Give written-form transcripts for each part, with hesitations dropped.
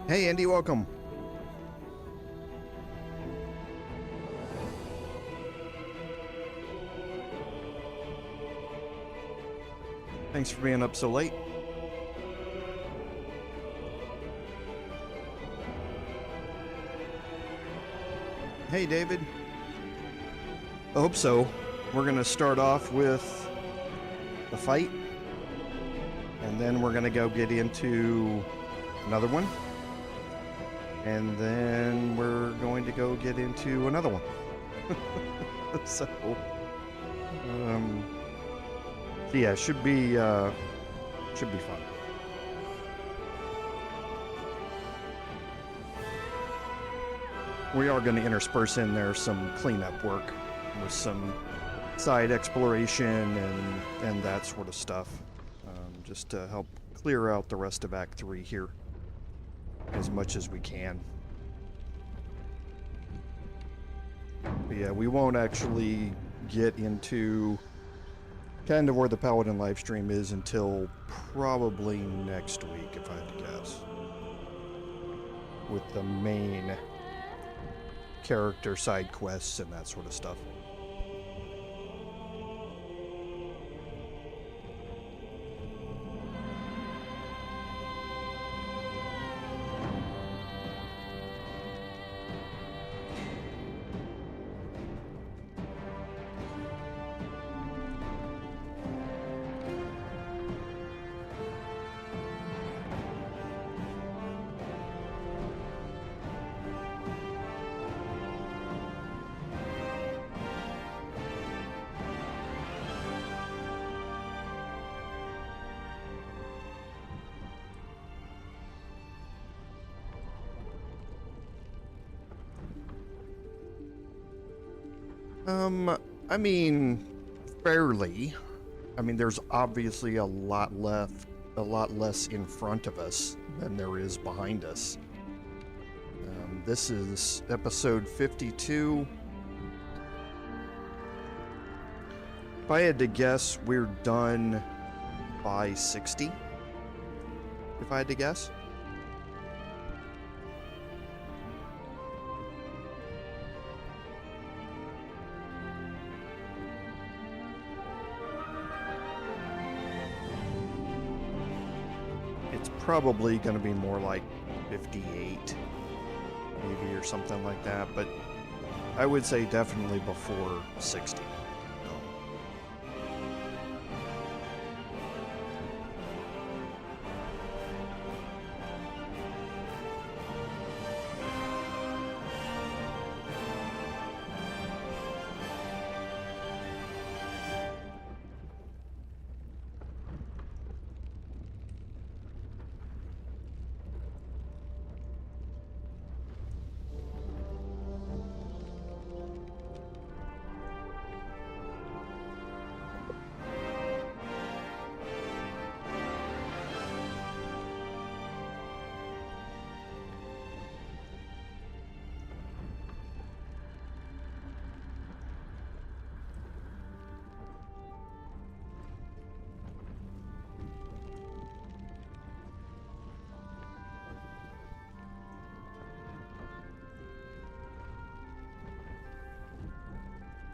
Hey Andy, welcome. Thanks for being up so late. Hey David. I hope so. We're gonna start off with the fight, and then we're gonna go get into another one. And then we're going to go get into another one. So yeah, should be fun. We are going to intersperse in there some cleanup work with some side exploration and that sort of stuff, just to help clear out the rest of Act 3 here as much as we can. But yeah, we won't actually get into kind of where the Paladin livestream is until probably next week, if I had to guess, with the main character side quests and that sort of stuff. I mean, fairly. I mean, there's obviously a lot less in front of us than there is behind us. This is episode 52. If I had to guess, we're done by 60. If I had to guess. Probably going to be more like 58 maybe, or something like that, but I would say definitely before 60.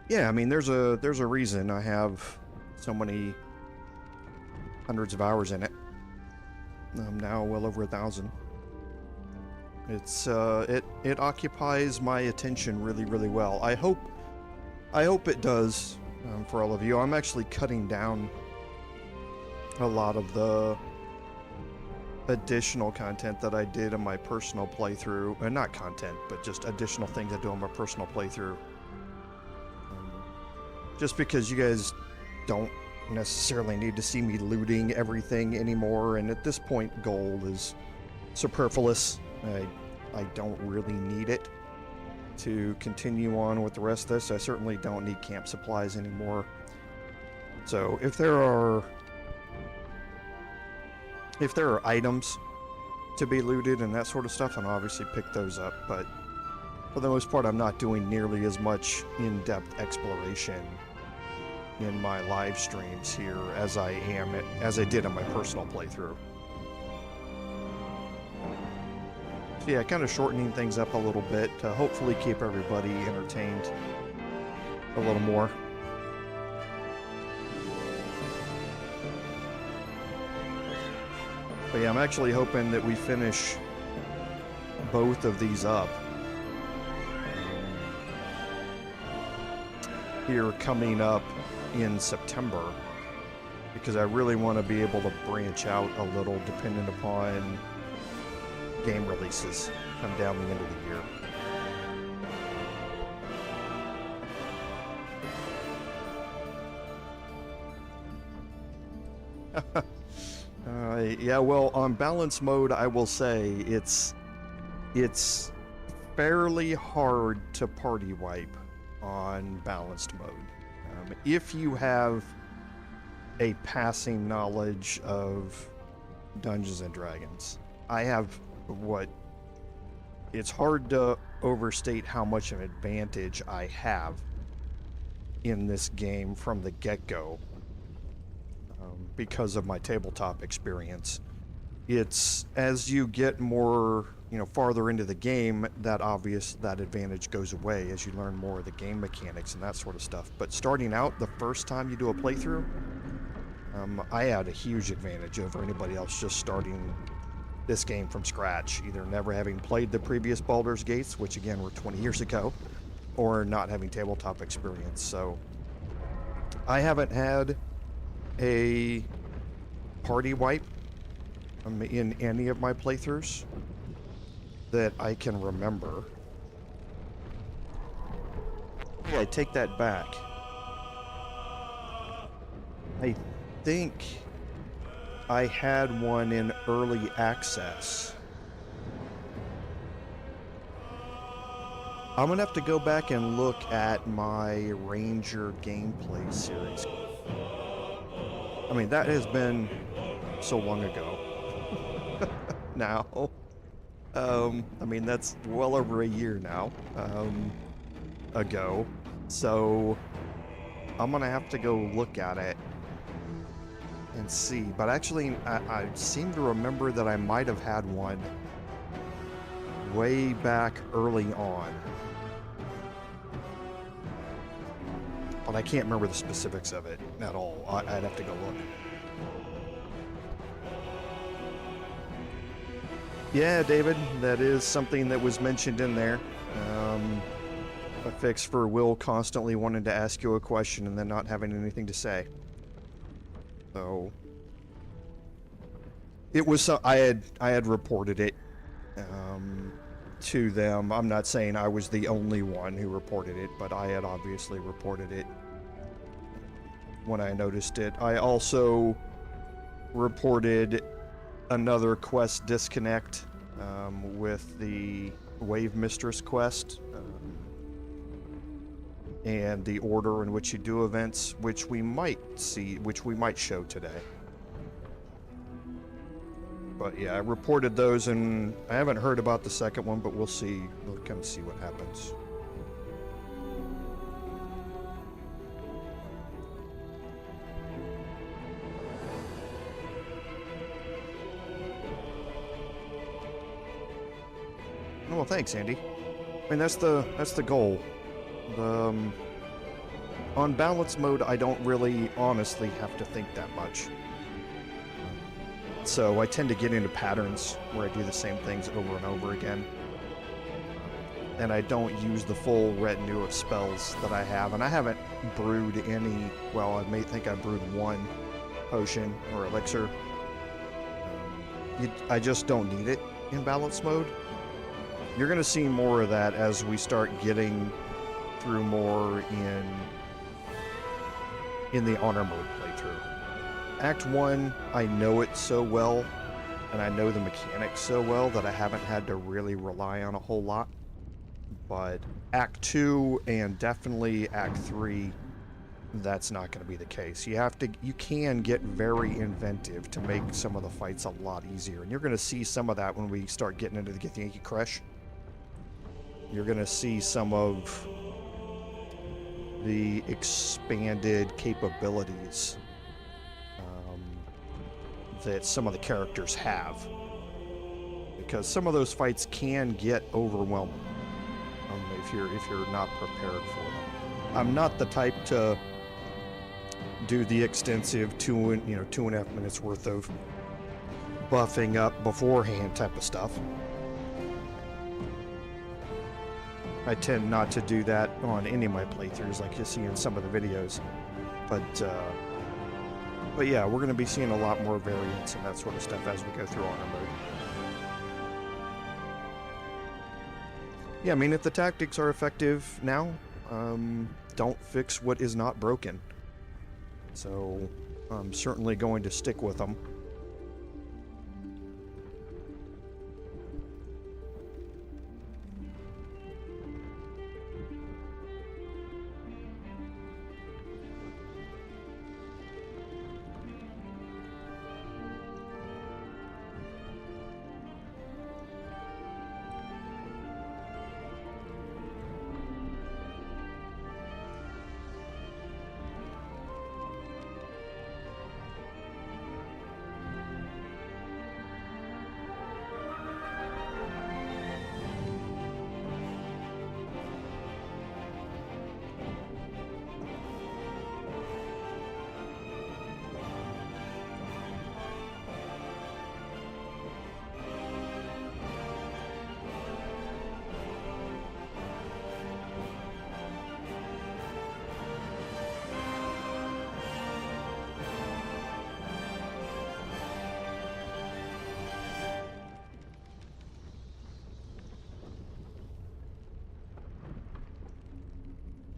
Yeah, I mean, there's a reason I have so many hundreds of hours in it. I'm now well over 1,000. It's it occupies my attention really well. I hope it does for all of you. I'm actually cutting down a lot of the additional content that I did in my personal playthrough. Not content, but just additional things I do on my personal playthrough. Just because you guys don't necessarily need to see me looting everything anymore, and at this point gold is superfluous. I don't really need it to continue on with the rest of this. I certainly don't need camp supplies anymore. So if there are items to be looted and that sort of stuff, and I'll obviously pick those up, but for the most part I'm not doing nearly as much in-depth exploration in my live streams here as I did in my personal playthrough. So yeah, kind of shortening things up a little bit to hopefully keep everybody entertained a little more. But yeah, I'm actually hoping that we finish both of these up here coming up in September, because I really want to be able to branch out a little depending upon game releases come down the end of the year. Yeah, well, on balance mode, I will say it's fairly hard to party wipe on balanced mode. If you have a passing knowledge of Dungeons and Dragons, I have it's hard to overstate how much of an advantage I have in this game from the get-go. Because of my tabletop experience. It's as you get more, farther into the game, that advantage goes away as you learn more of the game mechanics and that sort of stuff. But starting out, the first time you do a playthrough, I had a huge advantage over anybody else just starting this game from scratch, either never having played the previous Baldur's Gates, which again were 20 years ago, or not having tabletop experience. So I haven't had a party wipe in any of my playthroughs that I can remember. Yeah, I take that back. I think I had one in early access. I'm gonna have to go back and look at my Ranger gameplay series. I mean, that has been so long ago now. I mean, that's well over a year now ago. So I'm gonna have to go look at it and see. But actually, I seem to remember that I might have had one way back early on. But I can't remember the specifics of it at all. I'd have to go look. Yeah, David, that is something that was mentioned in there. A fix for Will constantly wanting to ask you a question and then not having anything to say. So it was. I had reported it to them. I'm not saying I was the only one who reported it, but I had obviously reported it when I noticed it. I also reported another quest disconnect with the Wave Mistress quest and the order in which you do events, which we might show today. But yeah, I reported those, and I haven't heard about the second one, but we'll see. We'll kind of see what happens. Oh, well, thanks, Andy. I mean, that's the goal. On balance mode, I don't really honestly have to think that much. So I tend to get into patterns where I do the same things over and over again. And I don't use the full retinue of spells that I have. And I haven't brewed any, well, I may think I brewed one potion or elixir. I just don't need it in balance mode. You're going to see more of that as we start getting through more in the honor mode playthrough. Act 1, I know it so well, and I know the mechanics so well that I haven't had to really rely on a whole lot. But Act 2 and definitely Act 3, that's not going to be the case. You can get very inventive to make some of the fights a lot easier, and you're going to see some of that when we start getting into the Githyanki Crush. You're going to see some of the expanded capabilities that some of the characters have. because some of those fights can get overwhelming if you're not prepared for them. I'm not the type to do the extensive 2.5 minutes worth of buffing up beforehand type of stuff. I tend not to do that on any of my playthroughs, like you see in some of the videos. But yeah, we're going to be seeing a lot more variants and that sort of stuff as we go through honor mode. Yeah, I mean, if the tactics are effective now, don't fix what is not broken. So I'm certainly going to stick with them.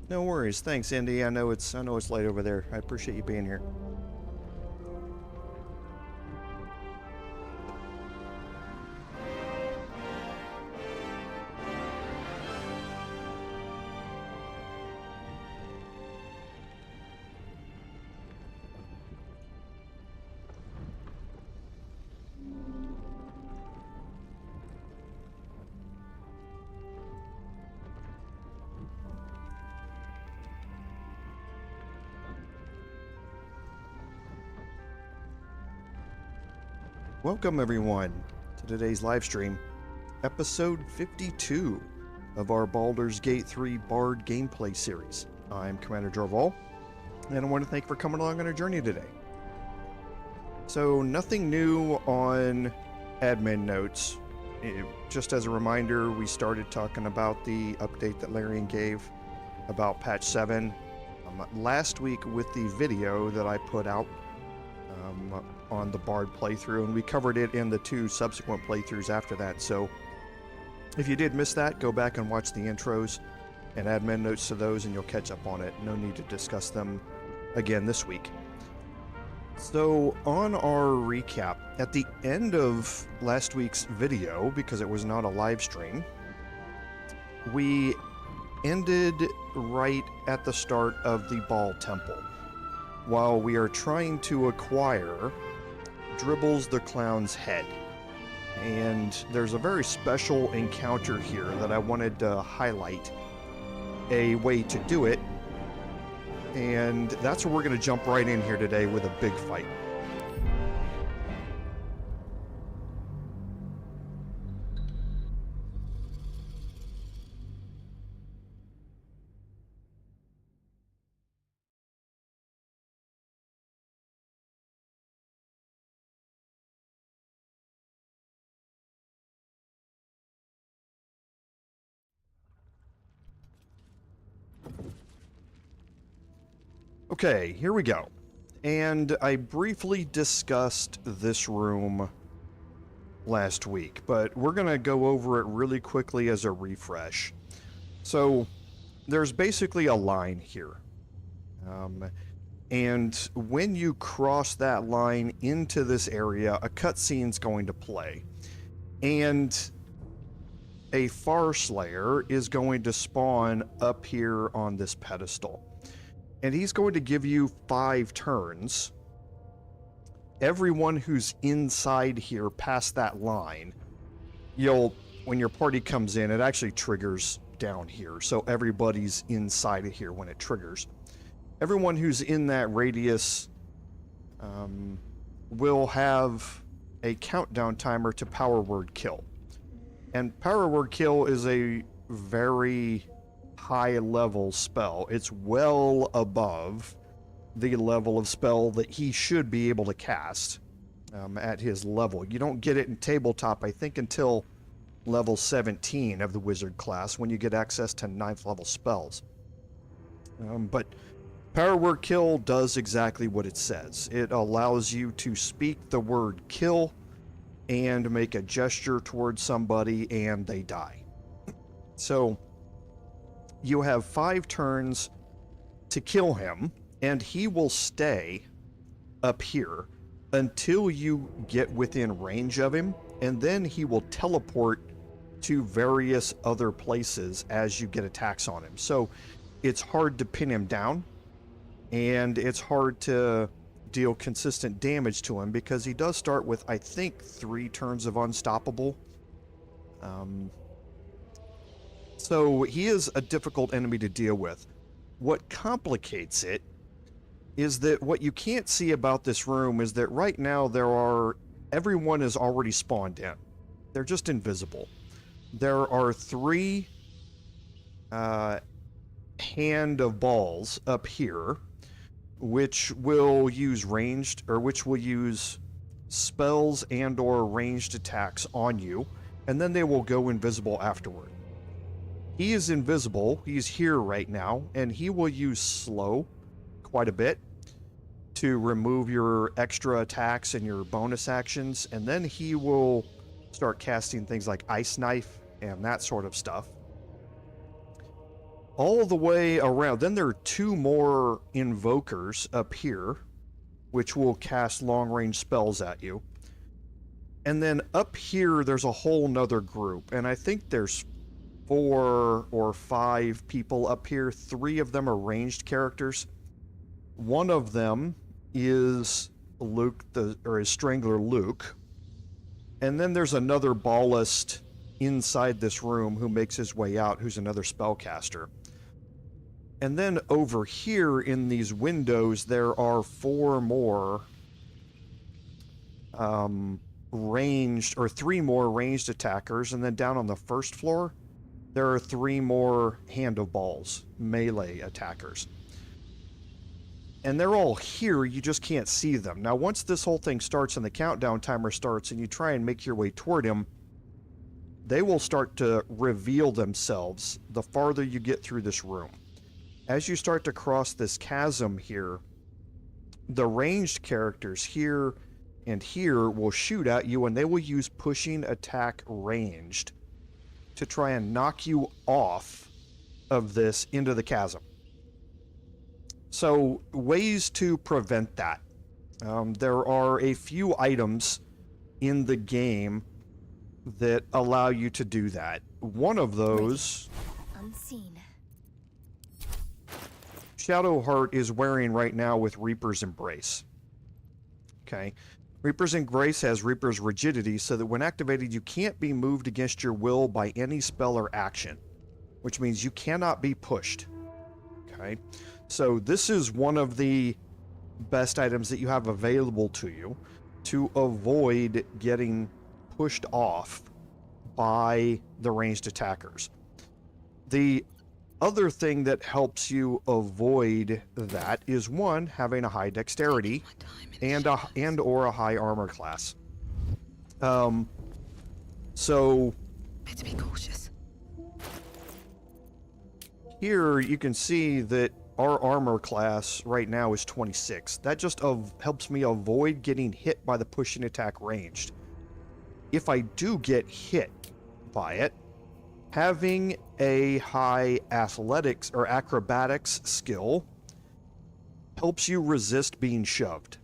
No worries. Thanks, Indy. I know it's late over there. I appreciate you being here. Welcome, everyone, to today's live stream, episode 52 of our Baldur's Gate 3 Bard gameplay series. I'm Commander Jorval, and I want to thank you for coming along on our journey today. So, nothing new on admin notes. Just as a reminder, we started talking about the update that Larian gave about patch 7 last week with the video that I put out on the Bard playthrough, and we covered it in the 2 subsequent playthroughs after that. So if you did miss that, go back and watch the intros and admin notes to those and you'll catch up on it. No need to discuss them again this week. So on our recap, at the end of last week's video, because it was not a live stream, we ended right at the start of the Bhaal Temple, while we are trying to acquire Dribbles the Clown's head. And there's a very special encounter here that I wanted to highlight a way to do it, and that's where we're going to jump right in here today with a big fight. Okay, here we go. And I briefly discussed this room last week, but we're going to go over it really quickly as a refresh. So, there's basically a line here. And when you cross that line into this area, a cutscene's going to play. And a Farslayer is going to spawn up here on this pedestal. And he's going to give you 5 turns. Everyone who's inside here past that line, when your party comes in, it actually triggers down here. So everybody's inside of here when it triggers. Everyone who's in that radius will have a countdown timer to power word kill. And Power Word Kill is a very high level spell. It's well above the level of spell that he should be able to cast at his level. You don't get it in tabletop, I think, until level 17 of the wizard class, when you get access to 9th level spells. But Power Word Kill does exactly what it says. It allows you to speak the word kill and make a gesture towards somebody and they die. So you have 5 turns to kill him, and he will stay up here until you get within range of him, and then he will teleport to various other places as you get attacks on him. So it's hard to pin him down, and it's hard to deal consistent damage to him because he does start with, I think, 3 turns of unstoppable. So he is a difficult enemy to deal with. What complicates it is that what you can't see about this room is that right now everyone is already spawned in. They're just invisible. There are 3 hand of balls up here, which will use spells and or ranged attacks on you, and then they will go invisible afterward. He is invisible, he's here right now, and he will use slow quite a bit to remove your extra attacks and your bonus actions, and then he will start casting things like Ice Knife and that sort of stuff. All the way around, then there are 2 more invokers up here, which will cast long-range spells at you. And then up here, there's a whole nother group, and I think there's 4 or 5 people up here. 3 of them are ranged characters. One of them is Strangler Luke. And then there's another ballist inside this room who makes his way out, who's another spellcaster. And then over here in these windows, there are 4 more ranged, or 3 more ranged attackers. And then down on the first floor, there are 3 more hand of balls, melee attackers. And they're all here, you just can't see them. Now, once this whole thing starts and the countdown timer starts and you try and make your way toward him, they will start to reveal themselves the farther you get through this room. As you start to cross this chasm here, the ranged characters here and here will shoot at you, and they will use pushing attack ranged to try and knock you off of this into the chasm. So, ways to prevent that. There are a few items in the game that allow you to do that. One of those, unseen, Shadowheart is wearing right now with Reaper's Embrace. Okay. Reaper's Embrace has Reaper's Rigidity, so that when activated, you can't be moved against your will by any spell or action, which means you cannot be pushed. Okay. So this is one of the best items that you have available to you to avoid getting pushed off by the ranged attackers. The other thing that helps you avoid that is, 1, having a high dexterity and or a high armor class. So better be cautious. Here you can see that our armor class right now is 26. That just helps me avoid getting hit by the pushing attack ranged. If I do get hit by it, having a high athletics or acrobatics skill helps you resist being shoved.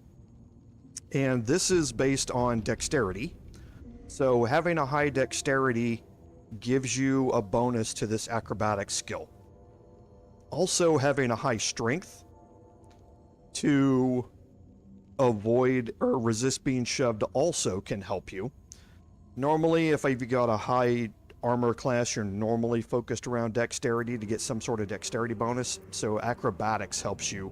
And this is based on dexterity. So having a high dexterity gives you a bonus to this acrobatics skill. Also, having a high strength to avoid or resist being shoved also can help you. Normally, if you've got a high armor class, you're normally focused around dexterity to get some sort of dexterity bonus, so acrobatics helps you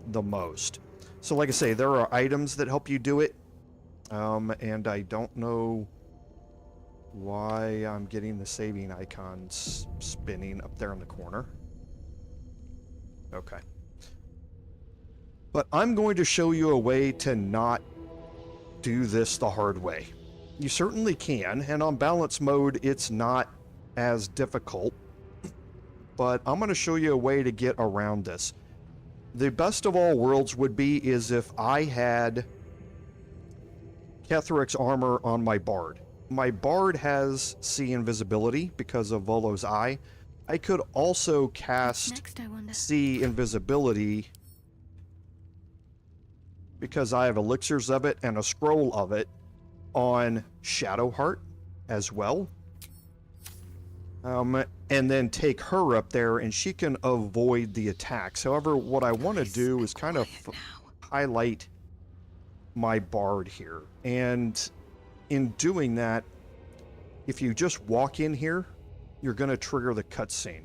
the most. So like I say, there are items that help you do it, and I don't know why I'm getting the saving icons spinning up there in the corner. Okay. But I'm going to show you a way to not do this the hard way. You certainly can, and on balance mode, it's not as difficult. But I'm going to show you a way to get around this. The best of all worlds would be is if I had Ketheric's armor on my Bard. My Bard has C invisibility because of Volo's Eye. I could also cast Next, I wonder. C invisibility because I have elixirs of it and a scroll of it on Shadowheart as well. And then take her up there and she can avoid the attacks. However, what I want to do is kind of highlight my Bard here. And in doing that, if you just walk in here, you're going to trigger the cutscene.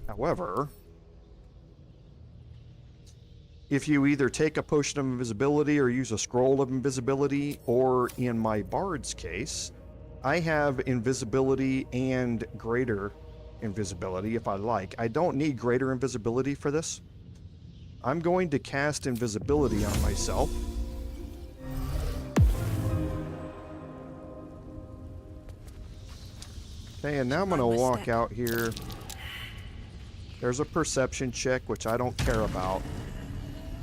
However, if you either take a potion of invisibility or use a scroll of invisibility, or in my Bard's case, I have invisibility and greater invisibility if I like. I don't need greater invisibility for this. I'm going to cast invisibility on myself. Okay, and now I'm going to walk out here. There's a perception check, which I don't care about.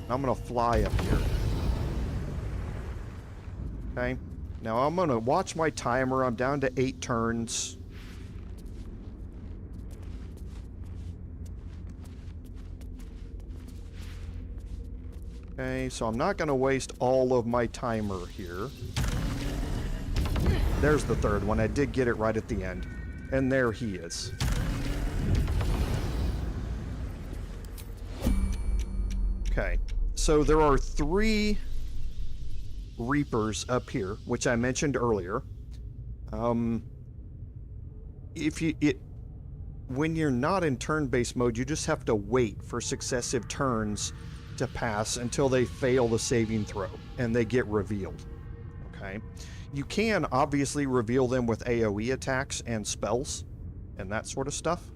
I'm going to fly up here. Okay. Now I'm going to watch my timer. I'm down to 8 turns. Okay, so I'm not going to waste all of my timer here. There's the third one. I did get it right at the end. And there he is. Okay, so there are 3 Reapers up here, which I mentioned earlier. When you're not in turn-based mode, you just have to wait for successive turns to pass until they fail the saving throw and they get revealed. Okay, you can obviously reveal them with AoE attacks and spells and that sort of stuff.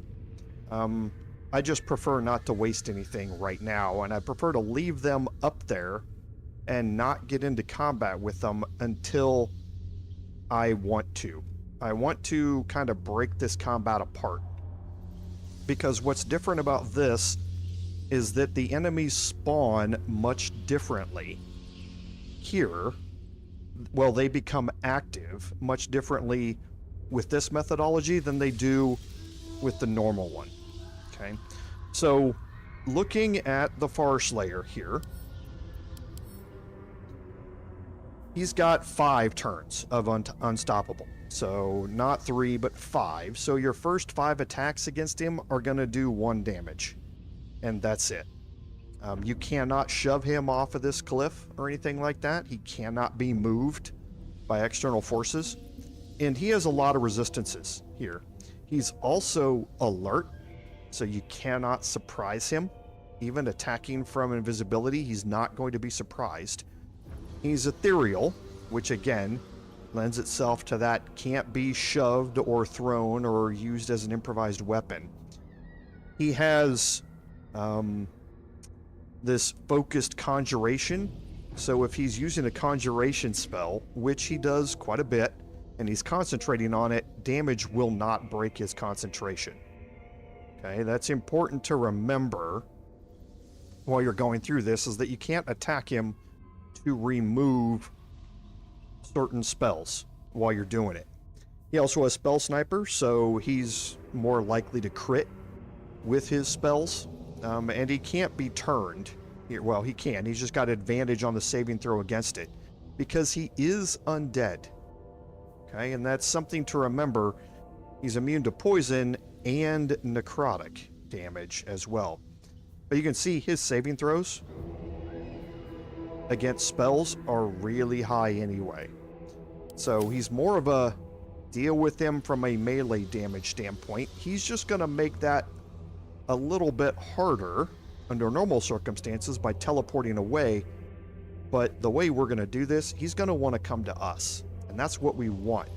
I just prefer not to waste anything right now, and I prefer to leave them up there and not get into combat with them until I want to. I want to kind of break this combat apart. Because what's different about this is that the enemies spawn much differently here. Well, they become active much differently with this methodology than they do with the normal one. Okay, so looking at the Farslayer here, he's got 5 turns of unstoppable. So not 3, but 5. So your first 5 attacks against him are going to do 1 damage. And that's it. You cannot shove him off of this cliff or anything like that. He cannot be moved by external forces. And he has a lot of resistances here. He's also alert, so you cannot surprise him. Even attacking from invisibility, he's not going to be surprised. He's ethereal, which again lends itself to that can't be shoved or thrown or used as an improvised weapon. He has this focused conjuration, so if he's using a conjuration spell, which he does quite a bit, and he's concentrating on it, damage will not break his concentration. Okay, that's important to remember while you're going through this, is that you can't attack him to remove certain spells while you're doing it. He also has Spell Sniper, so he's more likely to crit with his spells, and he can't be turned. Well, he can. He's just got advantage on the saving throw against it because he is undead. Okay, and that's something to remember. He's immune to poison and necrotic damage as well. But you can see his saving throws against spells are really high anyway. So he's more of a deal with him from a melee damage standpoint. He's just going to make that a little bit harder under normal circumstances by teleporting away. But the way we're going to do this, he's going to want to come to us. And that's what we want.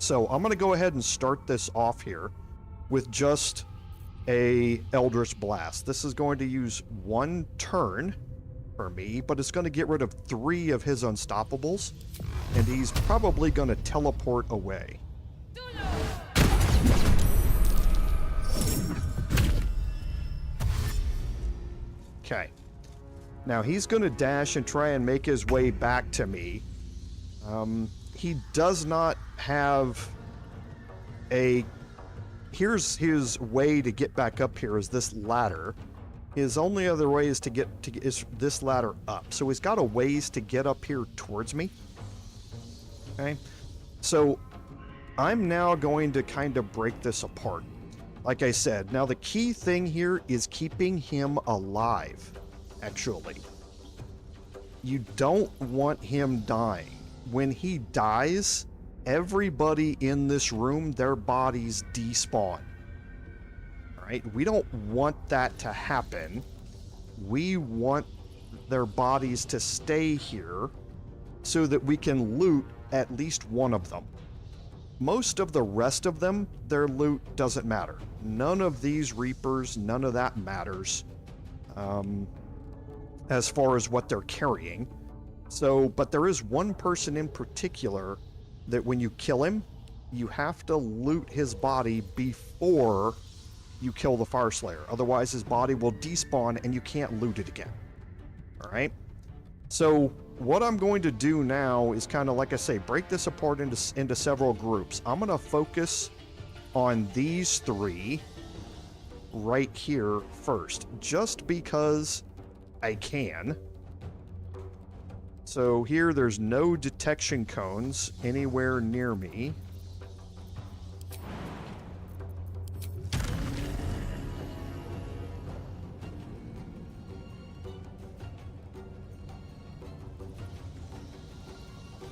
So I'm going to go ahead and start this off here with just a Eldritch Blast. This is going to use 1 turn for me, but it's going to get rid of 3 of his unstoppables, and he's probably going to teleport away. Okay. Now he's going to dash and try and make his way back to me. He does not have a... Here's his way to get back up here is this ladder. His only other way is to get is this ladder up. So he's got a ways to get up here towards me. Okay. So I'm now going to kind of break this apart. Like I said, now the key thing here is keeping him alive, actually. You don't want him dying. When he dies, everybody in this room, their bodies despawn. All right? We don't want that to happen. We want their bodies to stay here so that we can loot at least one of them. Most of the rest of them, their loot doesn't matter. None of these Reapers, none of that matters as far as what they're carrying. So, but there is one person in particular that when you kill him, you have to loot his body before you kill the Fire Slayer. Otherwise, his body will despawn and you can't loot it again. All right? So what I'm going to do now is kind of, like I say, break this apart into several groups. I'm going to focus on these 3 right here first, just because I can. So here, there's no detection cones anywhere near me.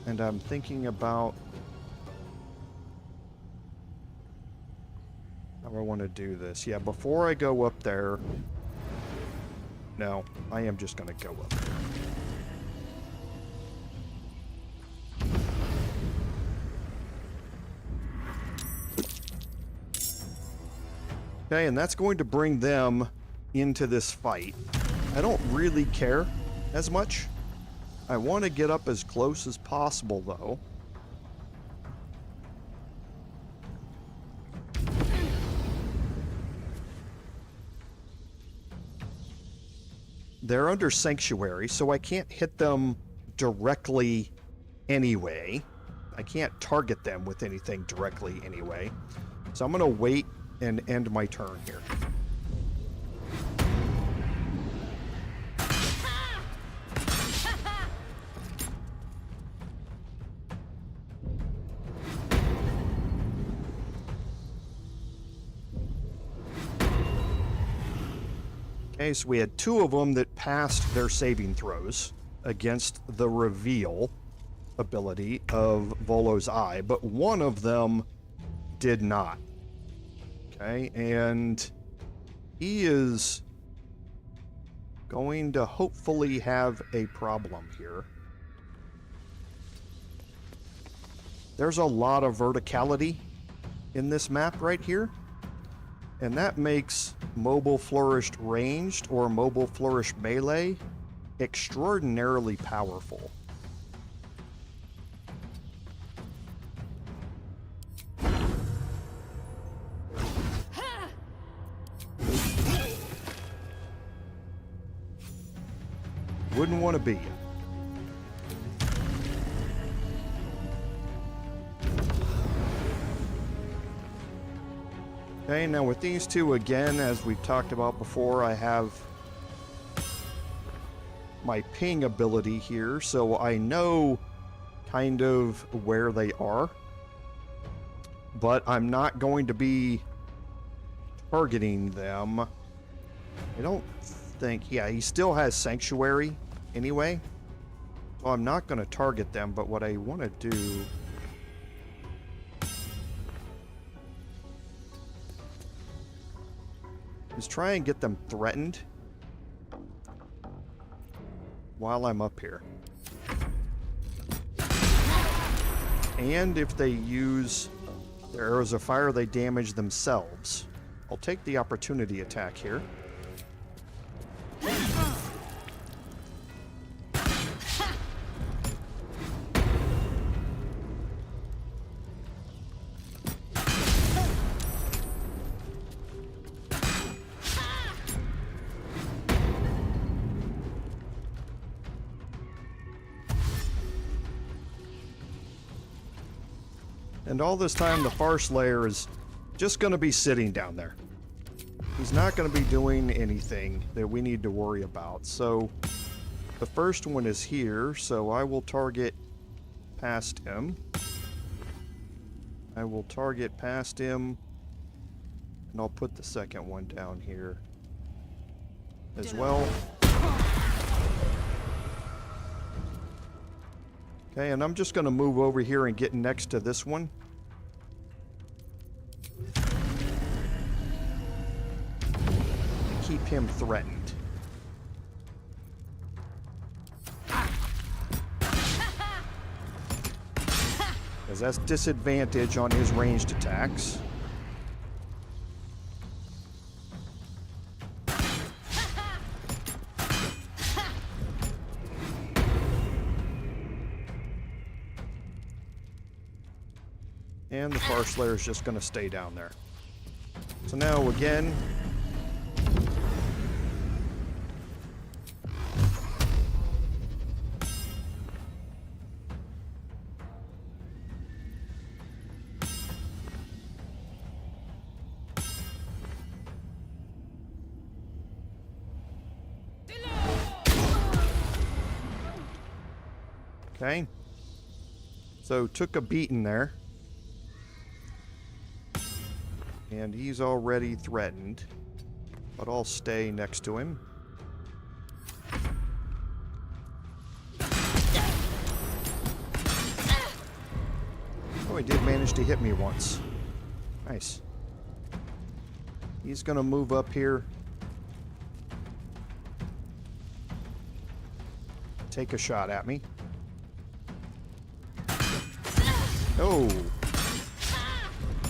And I'm thinking about how I want to do this. Yeah, before I go up there... No, I am just going to go up there. Okay, and that's going to bring them into this fight. I don't really care as much. I want to get up as close as possible, though. They're under Sanctuary, so I can't hit them directly anyway. I can't target them with anything directly anyway. So I'm going to wait and end my turn here. Okay, so we had 2 of them that passed their saving throws against the reveal ability of Volo's Eye, but 1 of them did not. Okay, and he is going to hopefully have a problem here. There's a lot of verticality in this map right here, and that makes Mobile Flourished Ranged or Mobile Flourished Melee extraordinarily powerful. Wouldn't want to be. Okay, now with these 2 again, as we've talked about before, I have my ping ability here, so I know kind of where they are. But I'm not going to be targeting them. I don't think... Yeah, he still has Sanctuary anyway. So I'm not going to target them, but what I want to do... is try and get them threatened while I'm up here. And if they use Their arrows of fire, they damage themselves. I'll take the opportunity attack here. And all this time, the Farslayer is just going to be sitting down there. He's not going to be doing anything that we need to worry about. So, the first one is here, so I will target past him. I will target past him, and I'll put the second one down here as well. Okay, and I'm just going to move over here and get next to this one. Keep him threatened. Because that's disadvantage on his ranged attacks. And the Farslayer is just going to stay down there. So now again, okay. So took a beating there. And he's already threatened, but I'll stay next to him. Oh, he did manage to hit me once. Nice. He's gonna move up here. Take a shot at me. Oh.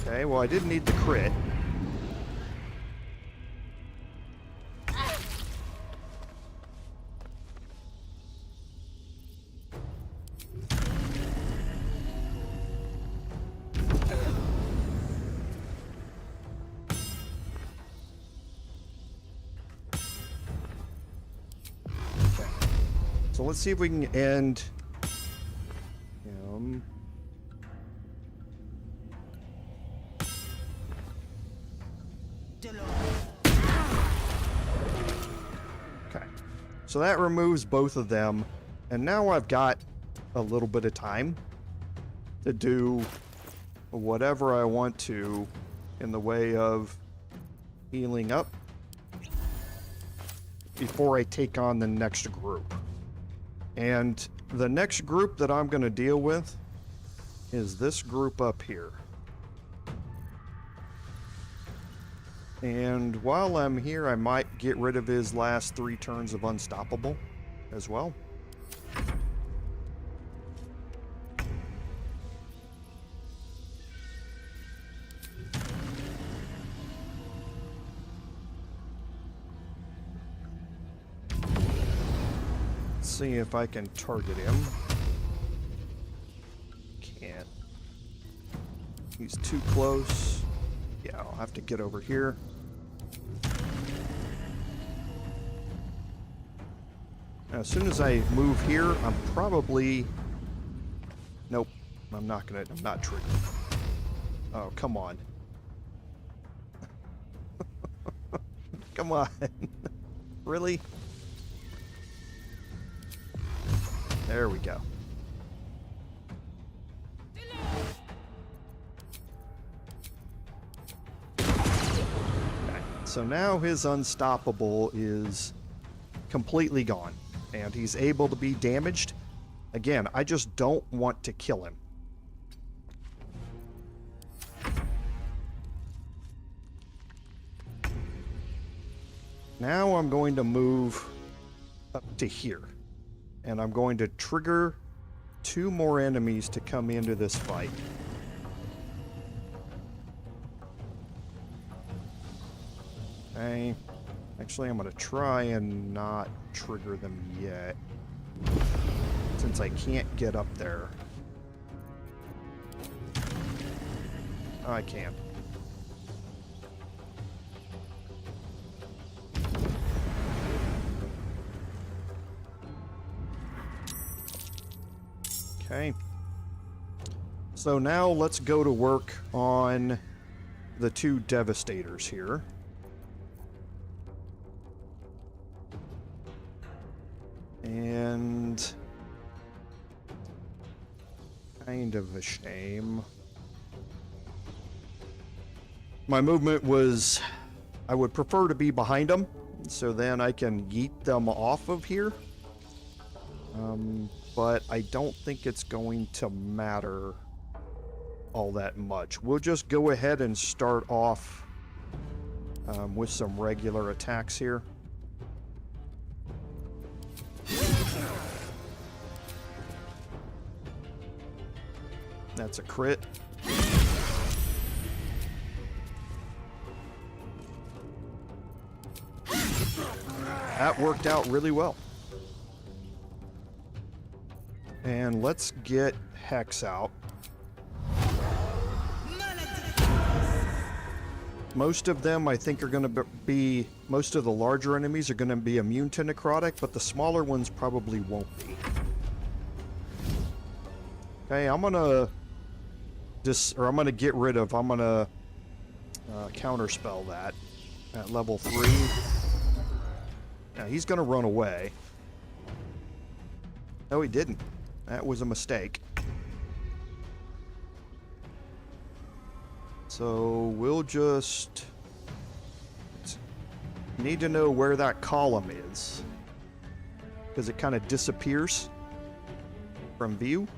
Okay, well, I didn't need the crit. Okay. So let's see if we can end him. Okay, so that removes both of them, and now I've got a little bit of time to do whatever I want to in the way of healing up before I take on the next group. And the next group that I'm going to deal with is this group up here. And while I'm here, I might get rid of his last 3 turns of Unstoppable as well. Let's see if I can target him. Can't. He's too close. Yeah, I'll have to get over here. Now, as soon as I move here, I'm probably... Nope, I'm not triggered. Oh, come on. Come on. Really? There we go. So now his Unstoppable is completely gone, and he's able to be damaged. Again, I just don't want to kill him. Now I'm going to move up to here, and I'm going to trigger 2 more enemies to come into this fight. Okay. Actually, I'm going to try and not trigger them yet, since I can't get up there. Oh, I can. Okay. So now let's go to work on the two Devastators here. And kind of a shame. My movement was, I would prefer to be behind them, so then I can yeet them off of here. But I don't think it's going to matter all that much. We'll just go ahead and start off with some regular attacks here. That's a crit. That worked out really well. And let's get Hex out. Most of them, I think, are going to be... Most of the larger enemies are going to be immune to necrotic, but the smaller ones probably won't be. Okay, I'm going to... I'm going to get rid of... I'm going to counterspell that at level 3. Now, he's going to run away. No, he didn't. That was a mistake. So we'll just need to know where that column is, because it kind of disappears from view.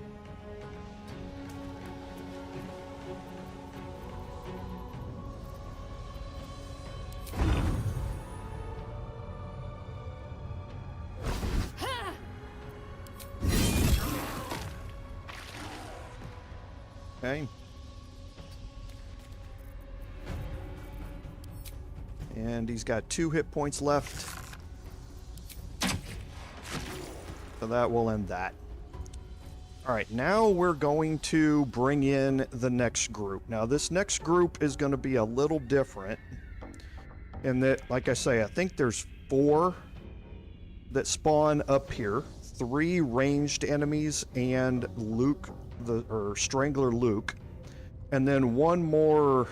Okay. And he's got 2 hit points left. So that will end that. Alright, now we're going to bring in the next group. Now this next group is going to be a little different in that, like I say, I think there's 4 that spawn up here. 3 ranged enemies and Strangler Luke. And then 1 more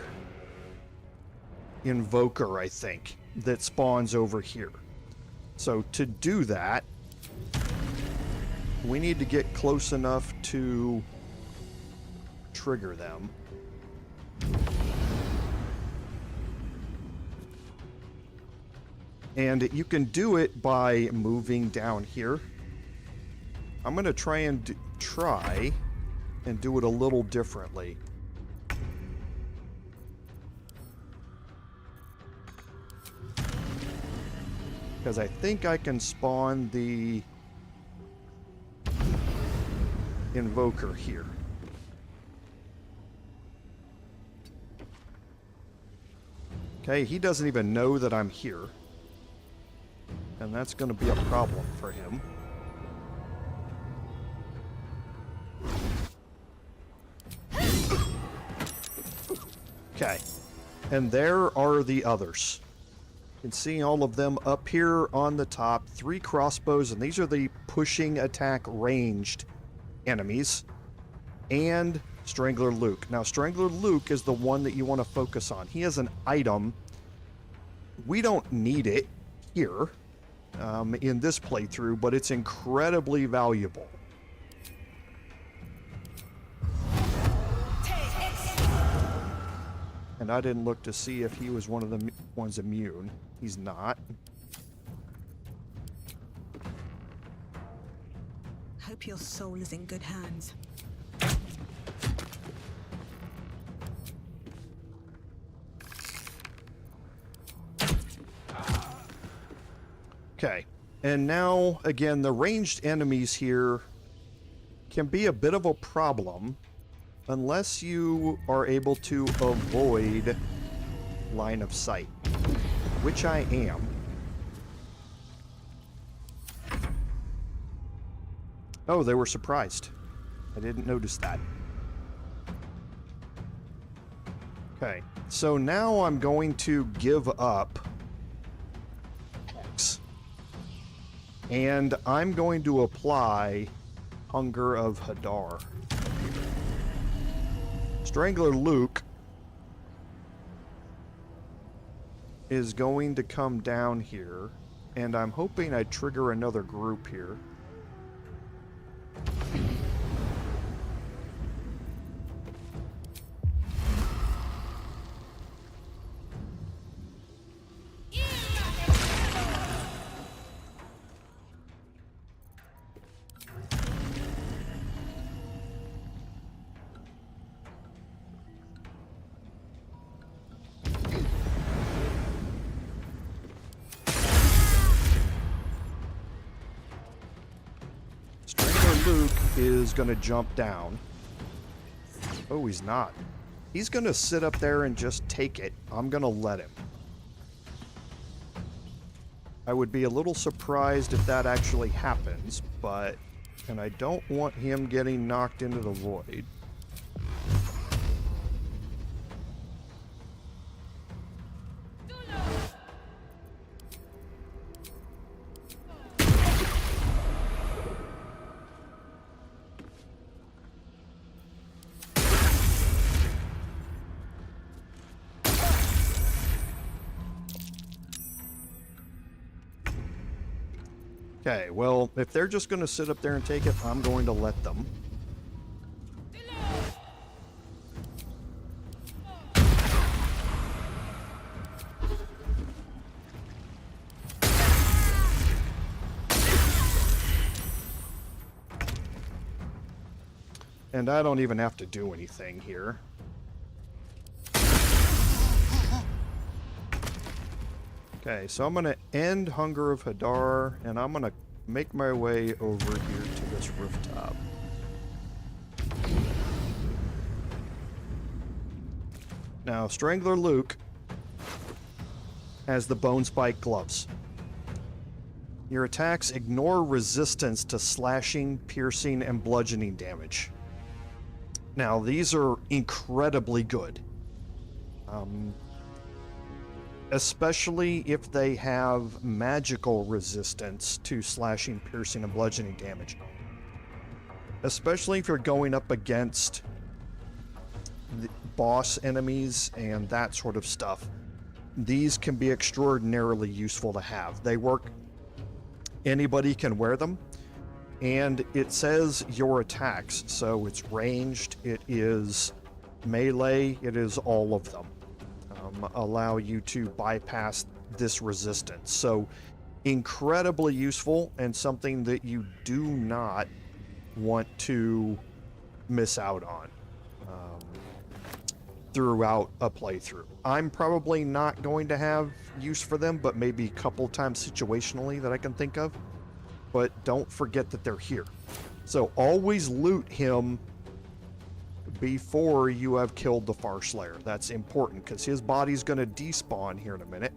Invoker, I think, that spawns over here. So to do that, we need to get close enough to trigger them. And you can do it by moving down here. I'm going to try and do it a little differently. Because I think I can spawn the Invoker here. Okay, he doesn't even know that I'm here. And that's going to be a problem for him. Okay, and there are the others. You can see all of them up here on the top. 3 crossbows, and these are the pushing attack ranged enemies. And Strangler Luke. Now, Strangler Luke is the one that you want to focus on. He has an item. We don't need it here in this playthrough, but it's incredibly valuable. And I didn't look to see if he was one of the ones immune. He's not. Hope your soul is in good hands. Okay. And now, again, the ranged enemies here can be a bit of a problem unless you are able to avoid line of sight. which I am. Oh, they were surprised. I didn't notice that. Okay, so now I'm going to give up X. And I'm going to apply Hunger of Hadar. Strangler Luke is going to come down here, and I'm hoping I trigger another group here. Luke is going to jump down. Oh, he's not. He's going to sit up there and just take it. I'm going to let him. I would be a little surprised if that actually happens, but... And I don't want him getting knocked into the void. Okay, well, if they're just going to sit up there and take it, I'm going to let them. And I don't even have to do anything here. Okay, so I'm going to end Hunger of Hadar, and I'm going to make my way over here to this rooftop. Now, Strangler Luke has the Bone Spike gloves. Your attacks ignore resistance to slashing, piercing, and bludgeoning damage. Now, these are incredibly good. Especially if they have magical resistance to slashing, piercing, and bludgeoning damage. Especially if you're going up against the boss enemies and that sort of stuff. These can be extraordinarily useful to have. They work, anybody can wear them, and it says your attacks, so it's ranged, it is melee, it is all of them. Allow you to bypass this resistance. So incredibly useful and something that you do not want to miss out on throughout a playthrough. I'm probably not going to have use for them, but maybe a couple times situationally that I can think of. But don't forget that they're here. So always loot him before you have killed the Far Slayer. That's important because his body's going to despawn here in a minute.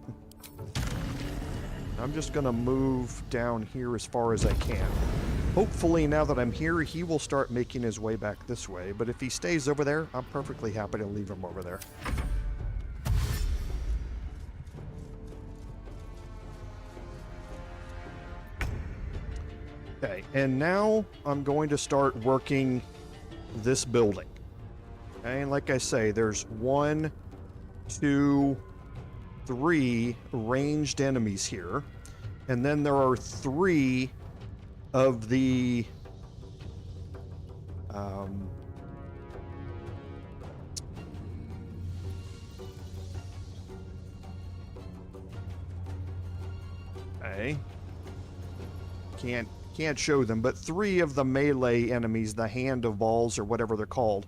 I'm just going to move down here as far as I can. Hopefully now that I'm here, he will start making his way back this way, but if he stays over there, I'm perfectly happy to leave him over there. Okay, and now I'm going to start working this building. And like I say, there's 1, 2, 3 ranged enemies here. And then there are 3 of the... okay. Can't show them, but 3 of the melee enemies, the Hand of Balls or whatever they're called,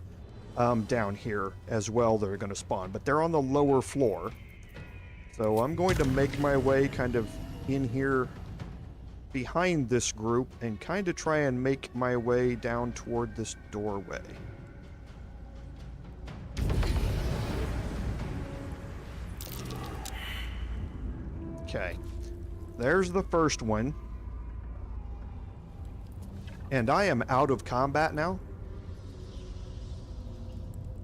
down here as well that are going to spawn, but they're on the lower floor. So I'm going to make my way kind of in here behind this group and kind of try and make my way down toward this doorway. Okay. There's the first one. And I am out of combat now.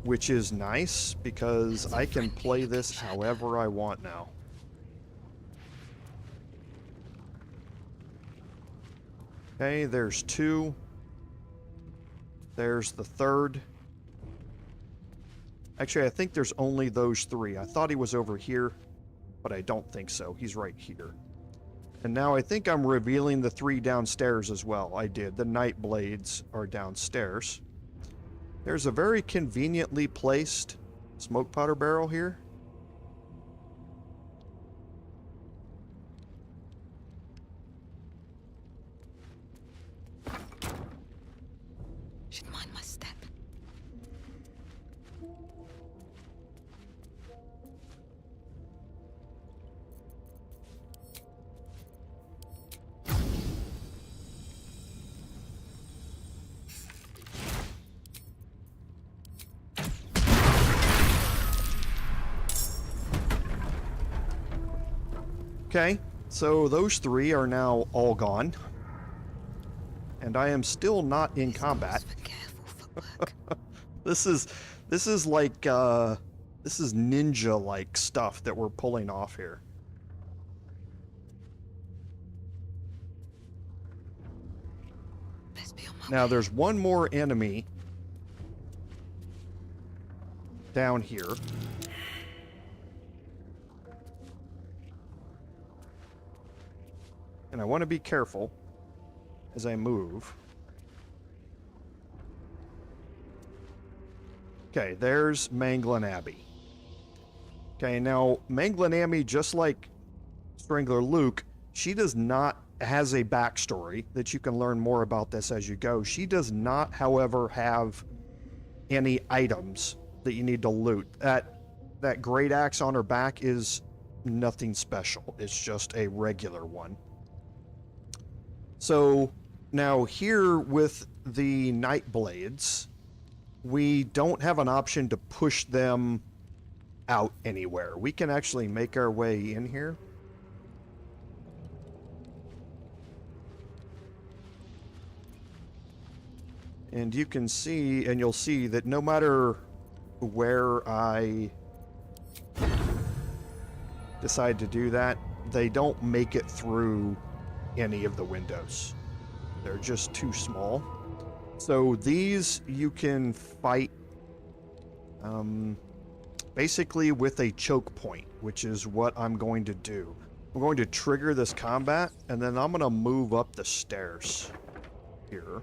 Which is nice, because I can play this however I want now. Okay, there's 2. There's the third. Actually, I think there's only those 3. I thought he was over here, but I don't think so. He's right here. And now I think I'm revealing the 3 downstairs as well. I did. The night blades are downstairs. There's a very conveniently placed smoke powder barrel here. Should mind my step. Okay, so those 3 are now all gone. And I am still not in combat. For careful footwork. This is like this is ninja-like stuff that we're pulling off here. Best be on my Now way. there's one more enemy down here. And I want to be careful as I move. Okay, there's Manglin Abbey. Okay, now Manglin Abbey, just like Strangler Luke, she has a backstory that you can learn more about this as you go. She does not, however, have any items that you need to loot. That great axe on her back is nothing special. It's just a regular one. So now here with the night blades, we don't have an option to push them out anywhere. We can actually make our way in here. And you can see, and you'll see that no matter where I decide to do that, they don't make it through any of the windows. They're just too small. So these you can fight basically with a choke point, which is what I'm going to do. I'm going to trigger this combat, and then I'm going to move up the stairs here.